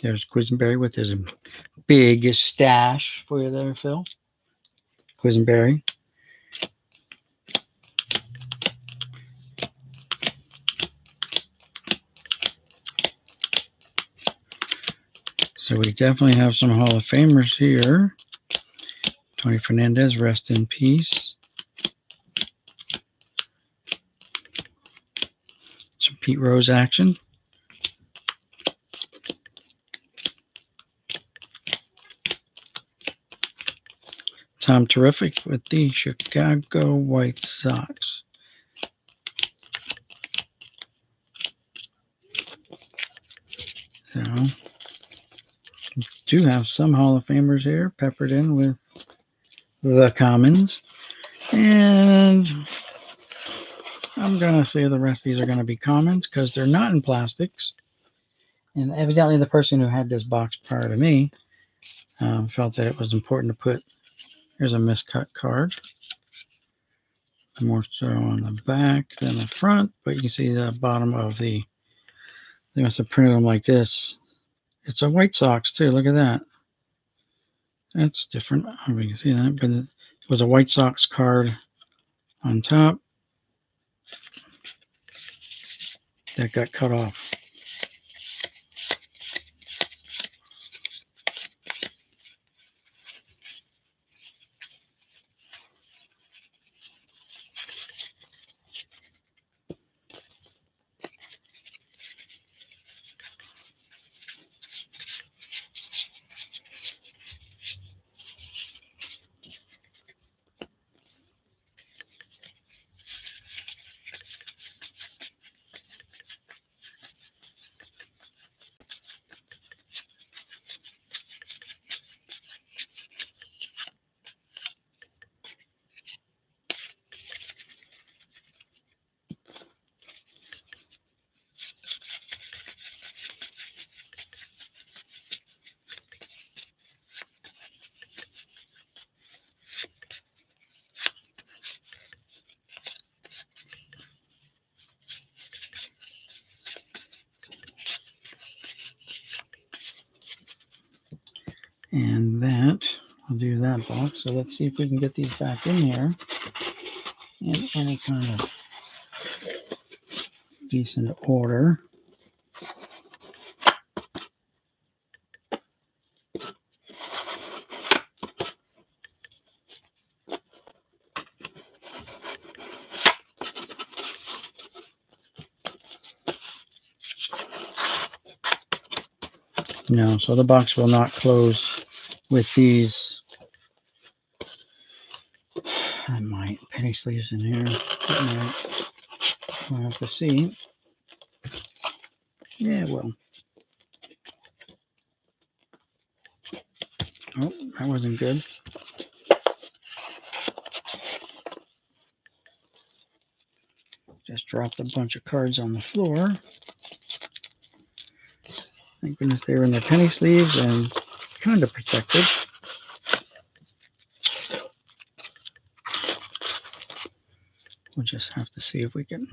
There's Quisenberry with his big stash for you there, Phil. Quisenberry. So we definitely have some Hall of Famers here. Tony Fernandez, rest in peace. Some Pete Rose action. Tom Terrific with the Chicago White Sox. So, we do have some Hall of Famers here peppered in with the commons. And I'm going to say the rest of these are going to be commons because they're not in plastics. And evidently the person who had this box prior to me felt that it was important to put, here's a miscut card. More so on the back than the front, but you can see the bottom of the, they must have printed them like this. It's a White Sox too, look at that. That's different. I don't know if you can see that, but it was a White Sox card on top that got cut off. And that will do that box. So let's see if we can get these back in here in any kind of decent order. No, so the box will not close with these. I might penny sleeves in here. We'll have to see. Yeah, well. Oh, that wasn't good. Just dropped a bunch of cards on the floor. Thank goodness they were in their penny sleeves and kind of protected. We'll just have to see if we can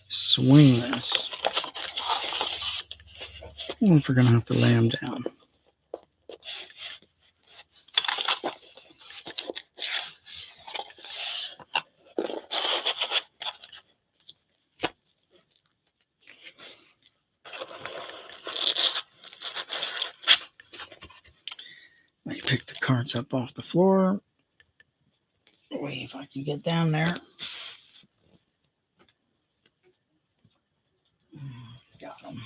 swing this. Or if we're going to have to lay them down. Let me pick the cards up off the floor. Wait if I can get down there. Got them.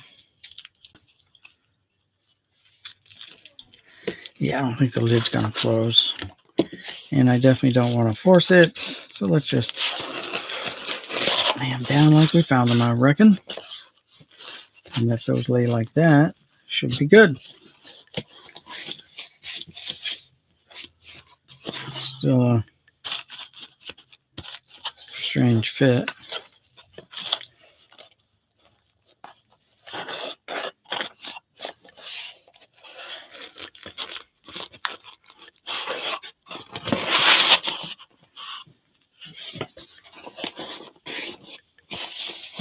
Yeah, I don't think the lid's going to close. And I definitely don't want to force it. So let's just lay them down like we found them, I reckon. And if those lay like that, should be good. Still a strange fit.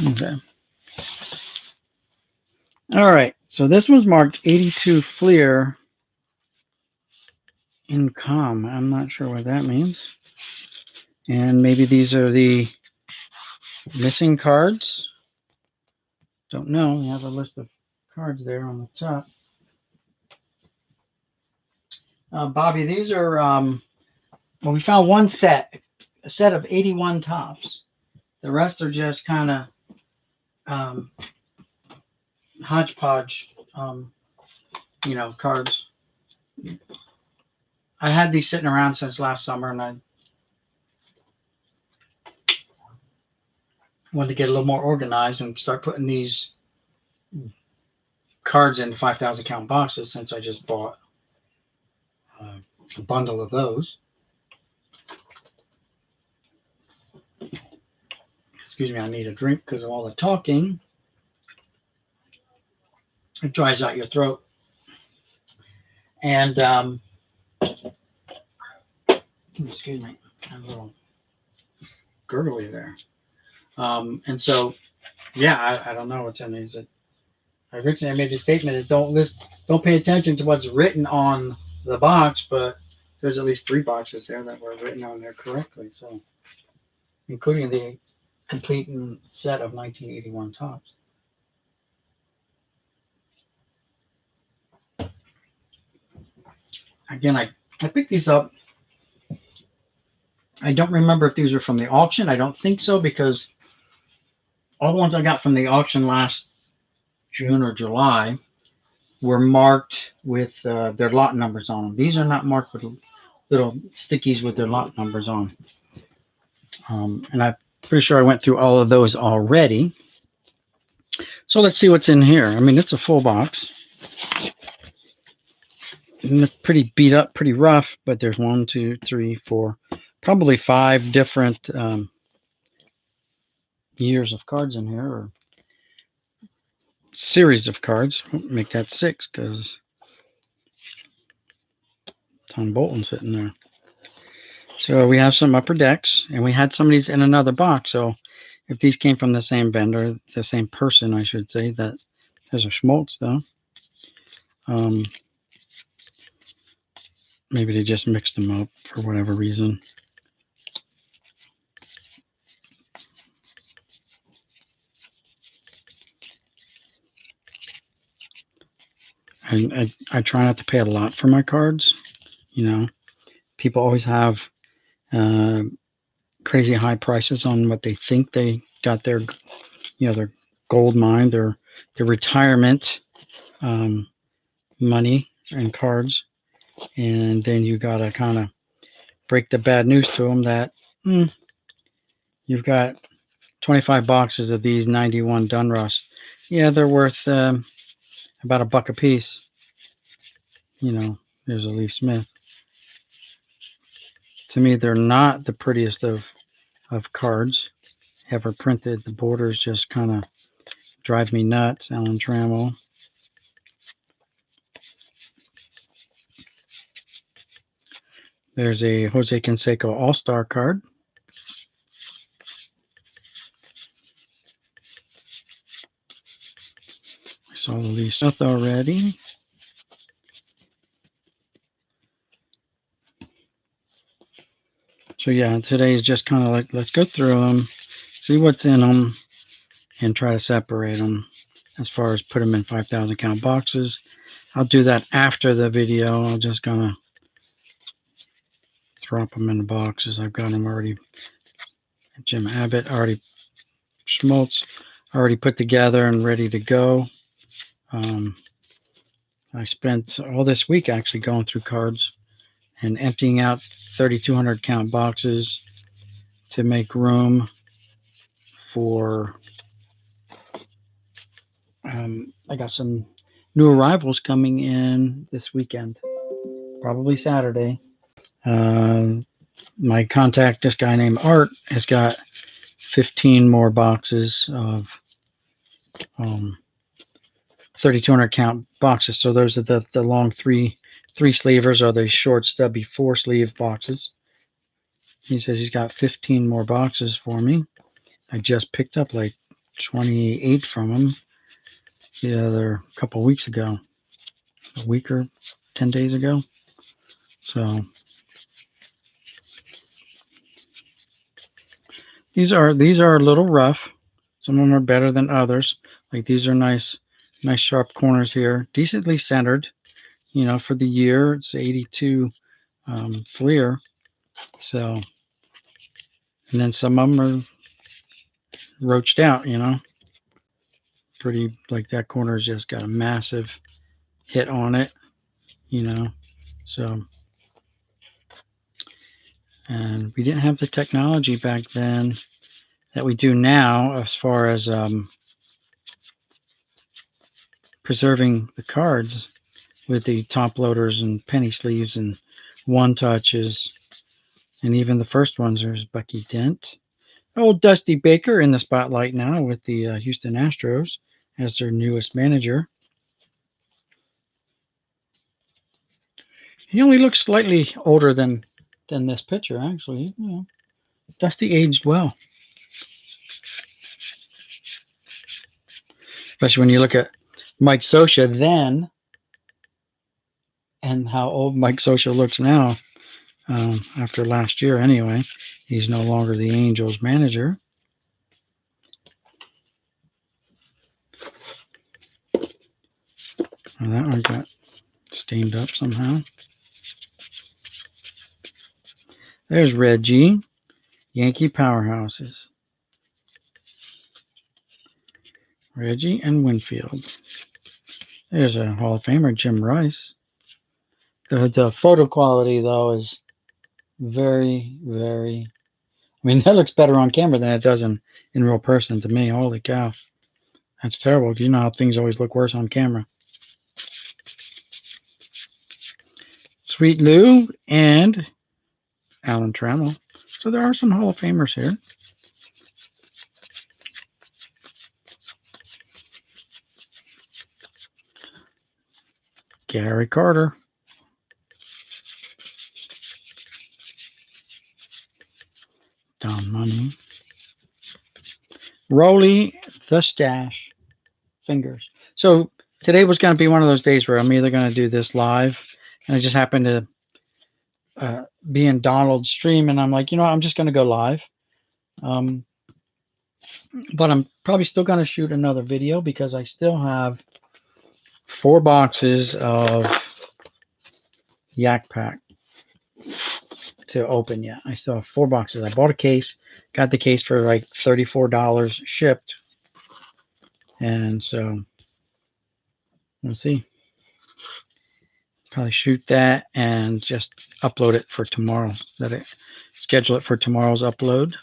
Okay. All right. So this one's marked 82 Fleer in com. I'm not sure what that means. And maybe these are the missing cards. Don't know. We have a list of cards there on the top. Bobby, these are, well, we found one set, a set of 81 tops. The rest are just kind of hodgepodge, cards. I had these sitting around since last summer, and I wanted to get a little more organized and start putting these cards in 5,000 count boxes since I just bought a bundle of those. Excuse me, I need a drink because of all the talking. It dries out your throat. And, excuse me, I'm a little gurgly there. And so, yeah, I don't know what's in these. Originally, I made the statement that don't pay attention to what's written on the box, but there's at least 3 boxes there that were written on there correctly. So, including the complete set of 1981 tops. Again, I picked these up. I don't remember if these were from the auction. I don't think so, because all the ones I got from the auction last June or July were marked with their lot numbers on them. These are not marked with little stickies with their lot numbers on. And I'm pretty sure I went through all of those already. So let's see what's in here. I mean, it's a full box. And it's pretty beat up, pretty rough, but there's 1, 2, 3, 4, probably 5 different years of cards in here, or series of cards. Make that 6 because Tom Bolton sitting there. So we have some upper decks, and we had some of these in another box. So if these came from the same vendor, the same person, I should say, that there's a Schmaltz though. Maybe they just mixed them up for whatever reason. And I try not to pay a lot for my cards. People always have crazy high prices on what they think they got their gold mine, their retirement money and cards. And then you got to kind of break the bad news to them that you've got 25 boxes of these 91 Donruss. Yeah, they're worth about $1 a piece. There's a Lee Smith. To me, they're not the prettiest of cards ever printed. The borders just kind of drive me nuts. Alan Trammell. There's a Jose Canseco All-Star card. I saw the Lee Smith already. So yeah, today is just kind of like, let's go through them, see what's in them, and try to separate them as far as put them in 5,000 count boxes. I'll do that after the video. I'm just gonna drop them in the boxes. I've got them already. Jim Abbott already, Schmaltz already put together and ready to go. I spent all this week actually going through cards and emptying out 3,200 count boxes to make room for I got some new arrivals coming in this weekend, probably Saturday. My contact, this guy named Art, has got 15 more boxes of 3,200 count boxes. So those are the long three sleevers, or the short stubby 4 sleeve boxes. He says he's got 15 more boxes for me. I just picked up like 28 from him the other couple weeks ago, a week or 10 days ago. So these are a little rough. Some of them are better than others. Like these are nice sharp corners here, decently centered. You know, for the year it's 82 Fleer. So, and then some of them are roached out. You know, pretty, like that corner's just got a massive hit on it. You know, so. And we didn't have the technology back then that we do now as far as preserving the cards with the top loaders and penny sleeves and one touches. And even the first ones, there's Bucky Dent. Old Dusty Baker in the spotlight now with the Houston Astros as their newest manager. He only looks slightly older than this picture, actually. You know, Dusty aged well. Especially when you look at Mike Scioscia then and how old Mike Scioscia looks now. After last year, anyway. He's no longer the Angels manager. Well, that one got stained up somehow. There's Reggie, Yankee powerhouses. Reggie and Winfield. There's a Hall of Famer, Jim Rice. The photo quality, though, is very, very... I mean, that looks better on camera than it does in real person to me. Holy cow. That's terrible. You know how things always look worse on camera. Sweet Lou and Alan Trammell. So there are some Hall of Famers here. Gary Carter. Don Money. Rolly the Stash Fingers. So today was going to be one of those days where I'm either going to do this live, and I just happened to be in Donald's stream, and I'm like, you know what, I'm just going to go live. But I'm probably still going to shoot another video because I still have 4 boxes of Yak Pack to open yet. I still have 4 boxes. I bought a case, got the case for like $34 shipped. And so we'll see. Probably shoot that and just upload it for tomorrow. Schedule it for tomorrow's upload.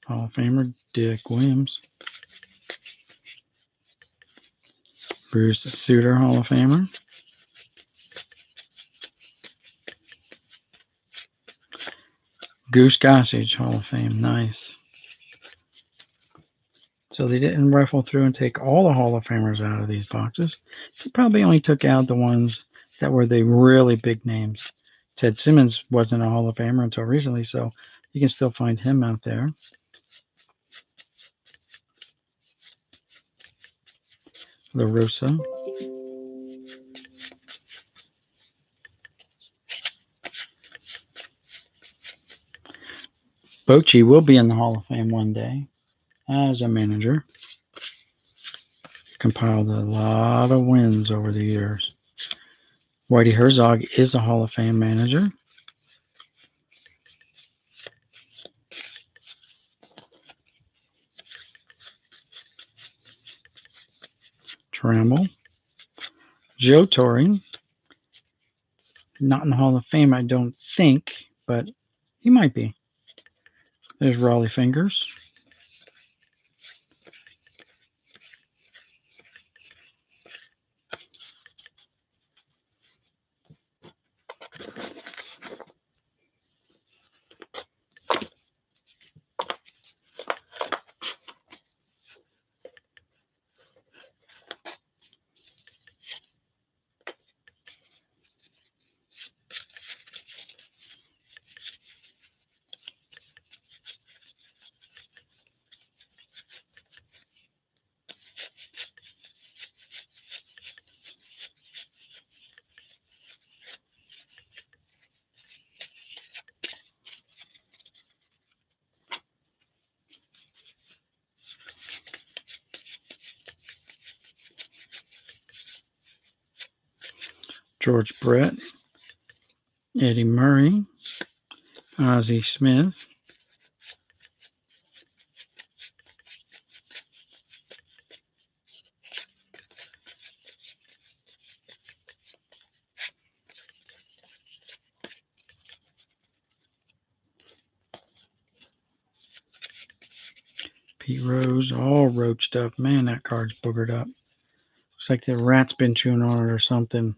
Hall of Famer Dick Williams. Bruce Sutter, Hall of Famer. Goose Gossage, Hall of Fame. Nice. So they didn't rifle through and take all the Hall of Famers out of these boxes. They probably only took out the ones that were the really big names. Ted Simmons wasn't a Hall of Famer until recently, so you can still find him out there. La Russa. Bochy will be in the Hall of Fame one day as a manager. Compiled a lot of wins over the years. Whitey Herzog is a Hall of Fame manager. Trammell. Joe Torre. Not in the Hall of Fame, I don't think, but he might be. There's Rollie Fingers. George Brett, Eddie Murray, Ozzie Smith, Pete Rose, all roached up. Man, that card's boogered up. Looks like the rat's been chewing on it or something.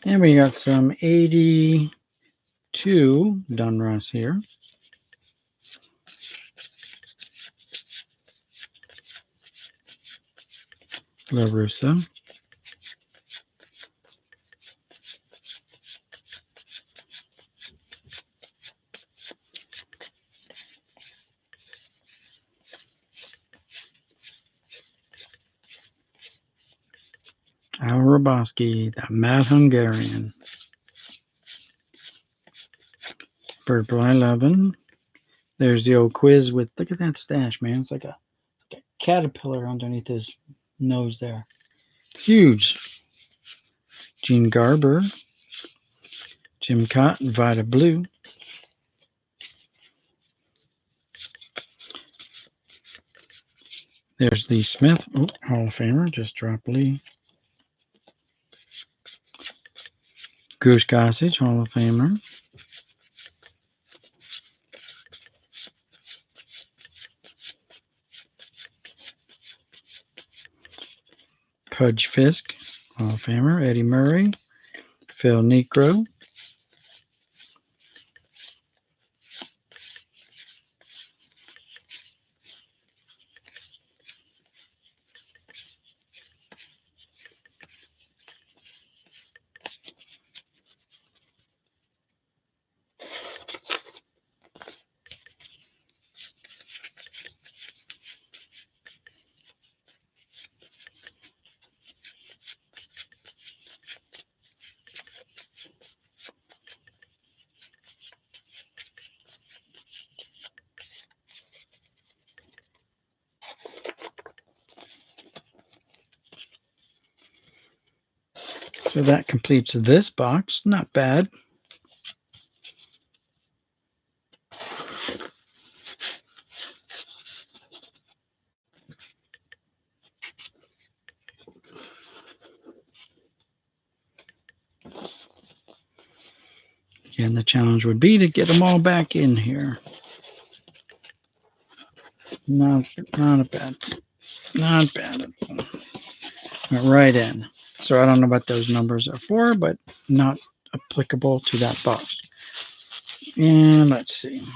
And we got some 82 Donruss here. La Russa. Al Roboski, the Mad Hungarian. Bird Bly 11. There's the old quiz with, look at that stash, man. It's like a caterpillar underneath his nose there. Huge. Gene Garber. Jim Cotton, Vida Blue. There's Lee Smith, Hall of Famer, just dropped Lee. Goose Gossage, Hall of Famer. Pudge Fisk, Hall of Famer. Eddie Murray. Phil Niekro. So that completes this box. Not bad. And the challenge would be to get them all back in here. Not a bad, not bad at all. Right in. So I don't know what those numbers are for, but not applicable to that box. And let's see.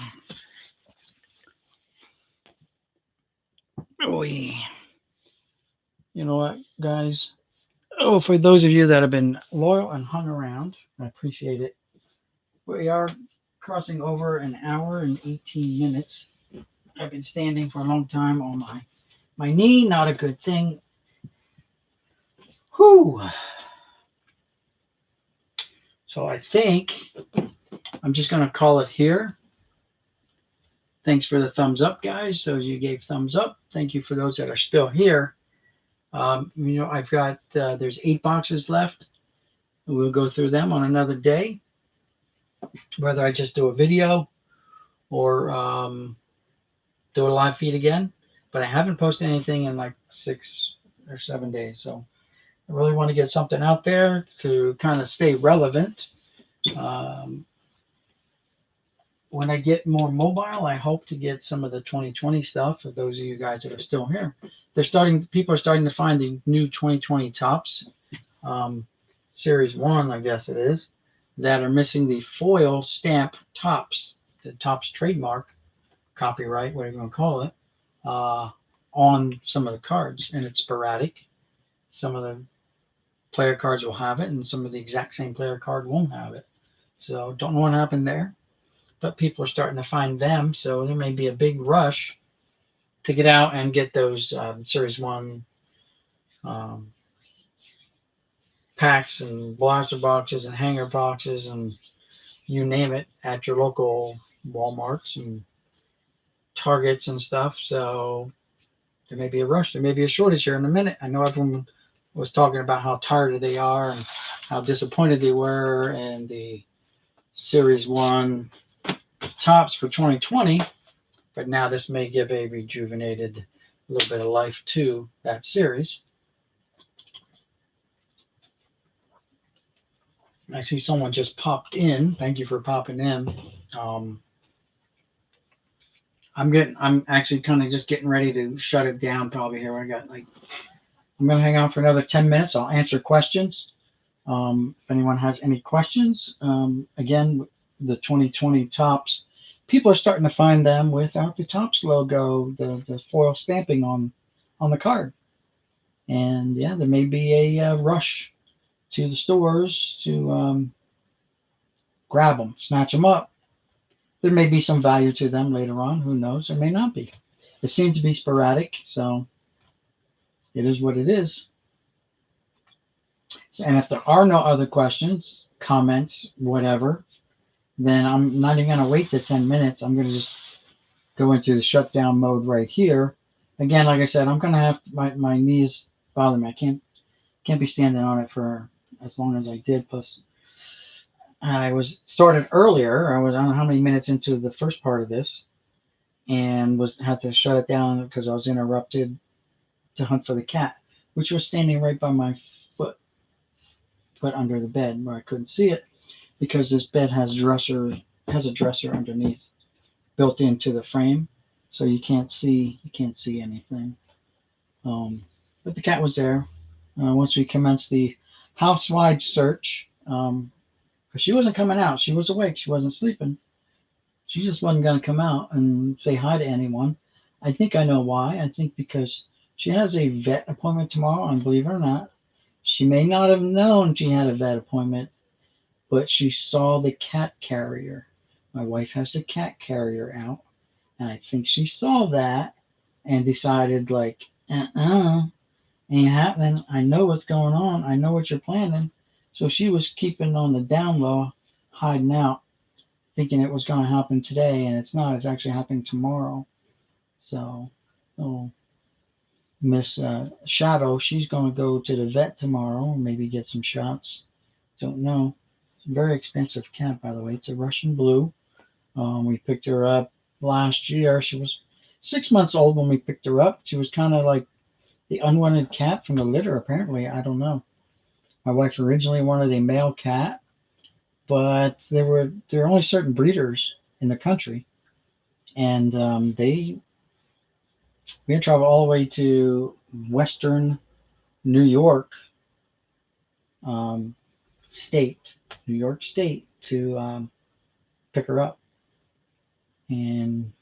Oh, you know what, guys? Oh, for those of you that have been loyal and hung around, I appreciate it. We are crossing over an hour and 18 minutes. I've been standing for a long time on my knee, not a good thing. Whew. So I think I'm just going to call it here. Thanks for the thumbs up, guys. Those you gave thumbs up. Thank you for those that are still here. I've got, there's 8 boxes left. We'll go through them on another day, whether I just do a video or do a live feed again. But I haven't posted anything in like 6 or 7 days. So I really want to get something out there to kind of stay relevant. When I get more mobile, I hope to get some of the 2020 stuff for those of you guys that are still here. People are starting to find the new 2020 Topps, Series 1, I guess it is, that are missing the foil stamp Topps, the Topps trademark, copyright, whatever you want to call it, on some of the cards. And it's sporadic. Some of the player cards will have it, and some of the exact same player card won't have it. So don't know what happened there. But people are starting to find them, so there may be a big rush to get out and get those Series 1 packs and blaster boxes and hanger boxes and you name it at your local Walmarts and Targets and stuff. So there may be a rush. There may be a shortage here in a minute. I know everyone was talking about how tired they are and how disappointed they were in the Series 1 Topps for 2020, but now this may give a rejuvenated little bit of life to that series. I see someone just popped in. Thank you for popping in. I'm actually kind of just getting ready to shut it down probably here. I'm going to hang out for another 10 minutes. I'll answer questions. If anyone has any questions, again, the 2020 Topps, people are starting to find them without the Topps logo, the foil stamping on the card. And yeah, there may be a rush to the stores to grab them, snatch them up. There may be some value to them later on. Who knows? There may not be. It seems to be sporadic, so it is what it is. And if there are no other questions, comments, whatever, then I'm not even going to wait the 10 minutes. I'm going to just go into the shutdown mode right here. Again, like I said, I'm going to have my knees bother me. I can't be standing on it for as long as I did. Plus, I was started earlier. I don't know how many minutes into the first part of this, and had to shut it down because I was interrupted to hunt for the cat, which was standing right by my foot under the bed where I couldn't see it because this bed has a dresser underneath built into the frame, so you can't see anything. But the cat was there. Once we commenced the house-wide search, because she wasn't coming out. She was awake. She wasn't sleeping. She just wasn't going to come out and say hi to anyone. I think I know why. I think because she has a vet appointment tomorrow, and believe it or not, she may not have known she had a vet appointment, but she saw the cat carrier. My wife has the cat carrier out, and I think she saw that and decided, like, ain't happening. I know what's going on. I know what you're planning. So she was keeping on the down low, hiding out, thinking it was going to happen today, and it's not. It's actually happening tomorrow. So, Miss Shadow, she's going to go to the vet tomorrow, maybe get some shots. Don't know. It's a very expensive cat, by the way. It's a Russian blue. We picked her up last year. She was 6 months old when we picked her up. She was kind of like the unwanted cat from the litter, apparently. I don't know. My wife originally wanted a male cat, but there are only certain breeders in the country, and we had to travel all the way to Western New York um, State, New York State, to pick her up, and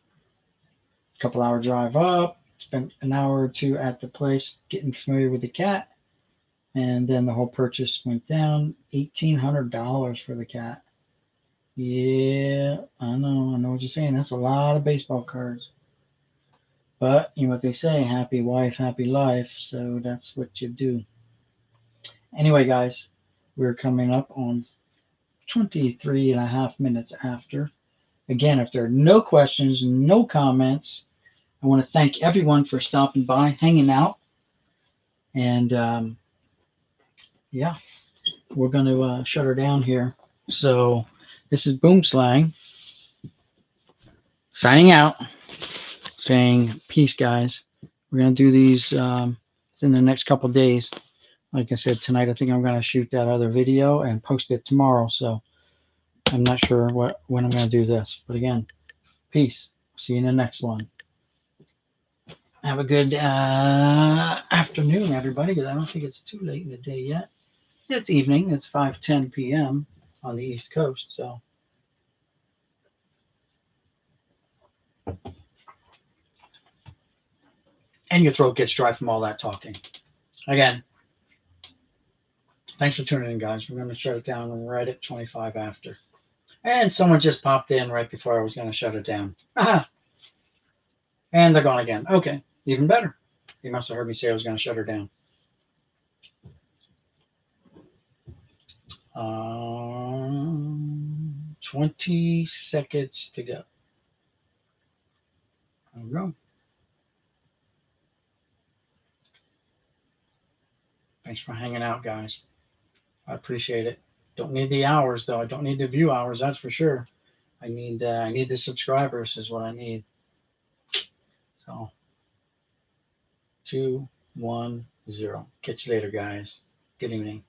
a couple hour drive up. Spent an hour or two at the place getting familiar with the cat, and then the whole purchase went down $1,800 for the cat. Yeah, I know what you're saying. That's a lot of baseball cards. But you know what they say, happy wife, happy life. So that's what you do. Anyway, guys, we're coming up on 23 and a half minutes after. Again, if there are no questions, no comments, I want to thank everyone for stopping by, hanging out. And yeah, we're going to shut her down here. So this is Boom Slang signing out, saying peace, guys. We're going to do these in the next couple of days. Like I said, tonight I think I'm going to shoot that other video and post it tomorrow. So I'm not sure when I'm going to do this. But again, peace. See you in the next one. Have a good afternoon, everybody, because I don't think it's too late in the day yet. It's evening. It's 5:10 p.m. on the East Coast. So, and your throat gets dry from all that talking. Again, thanks for tuning in, guys. We're going to shut it down right at 25 after. And someone just popped in right before I was going to shut it down. Aha! And they're gone again. Okay, even better. He must have heard me say I was going to shut her down. 20 seconds to go. There we go. Thanks for hanging out, guys. I appreciate it. Don't need the hours though. I don't need the view hours. That's for sure. I need the subscribers is what I need. So 2, 1, 0. Catch you later, guys. Good evening.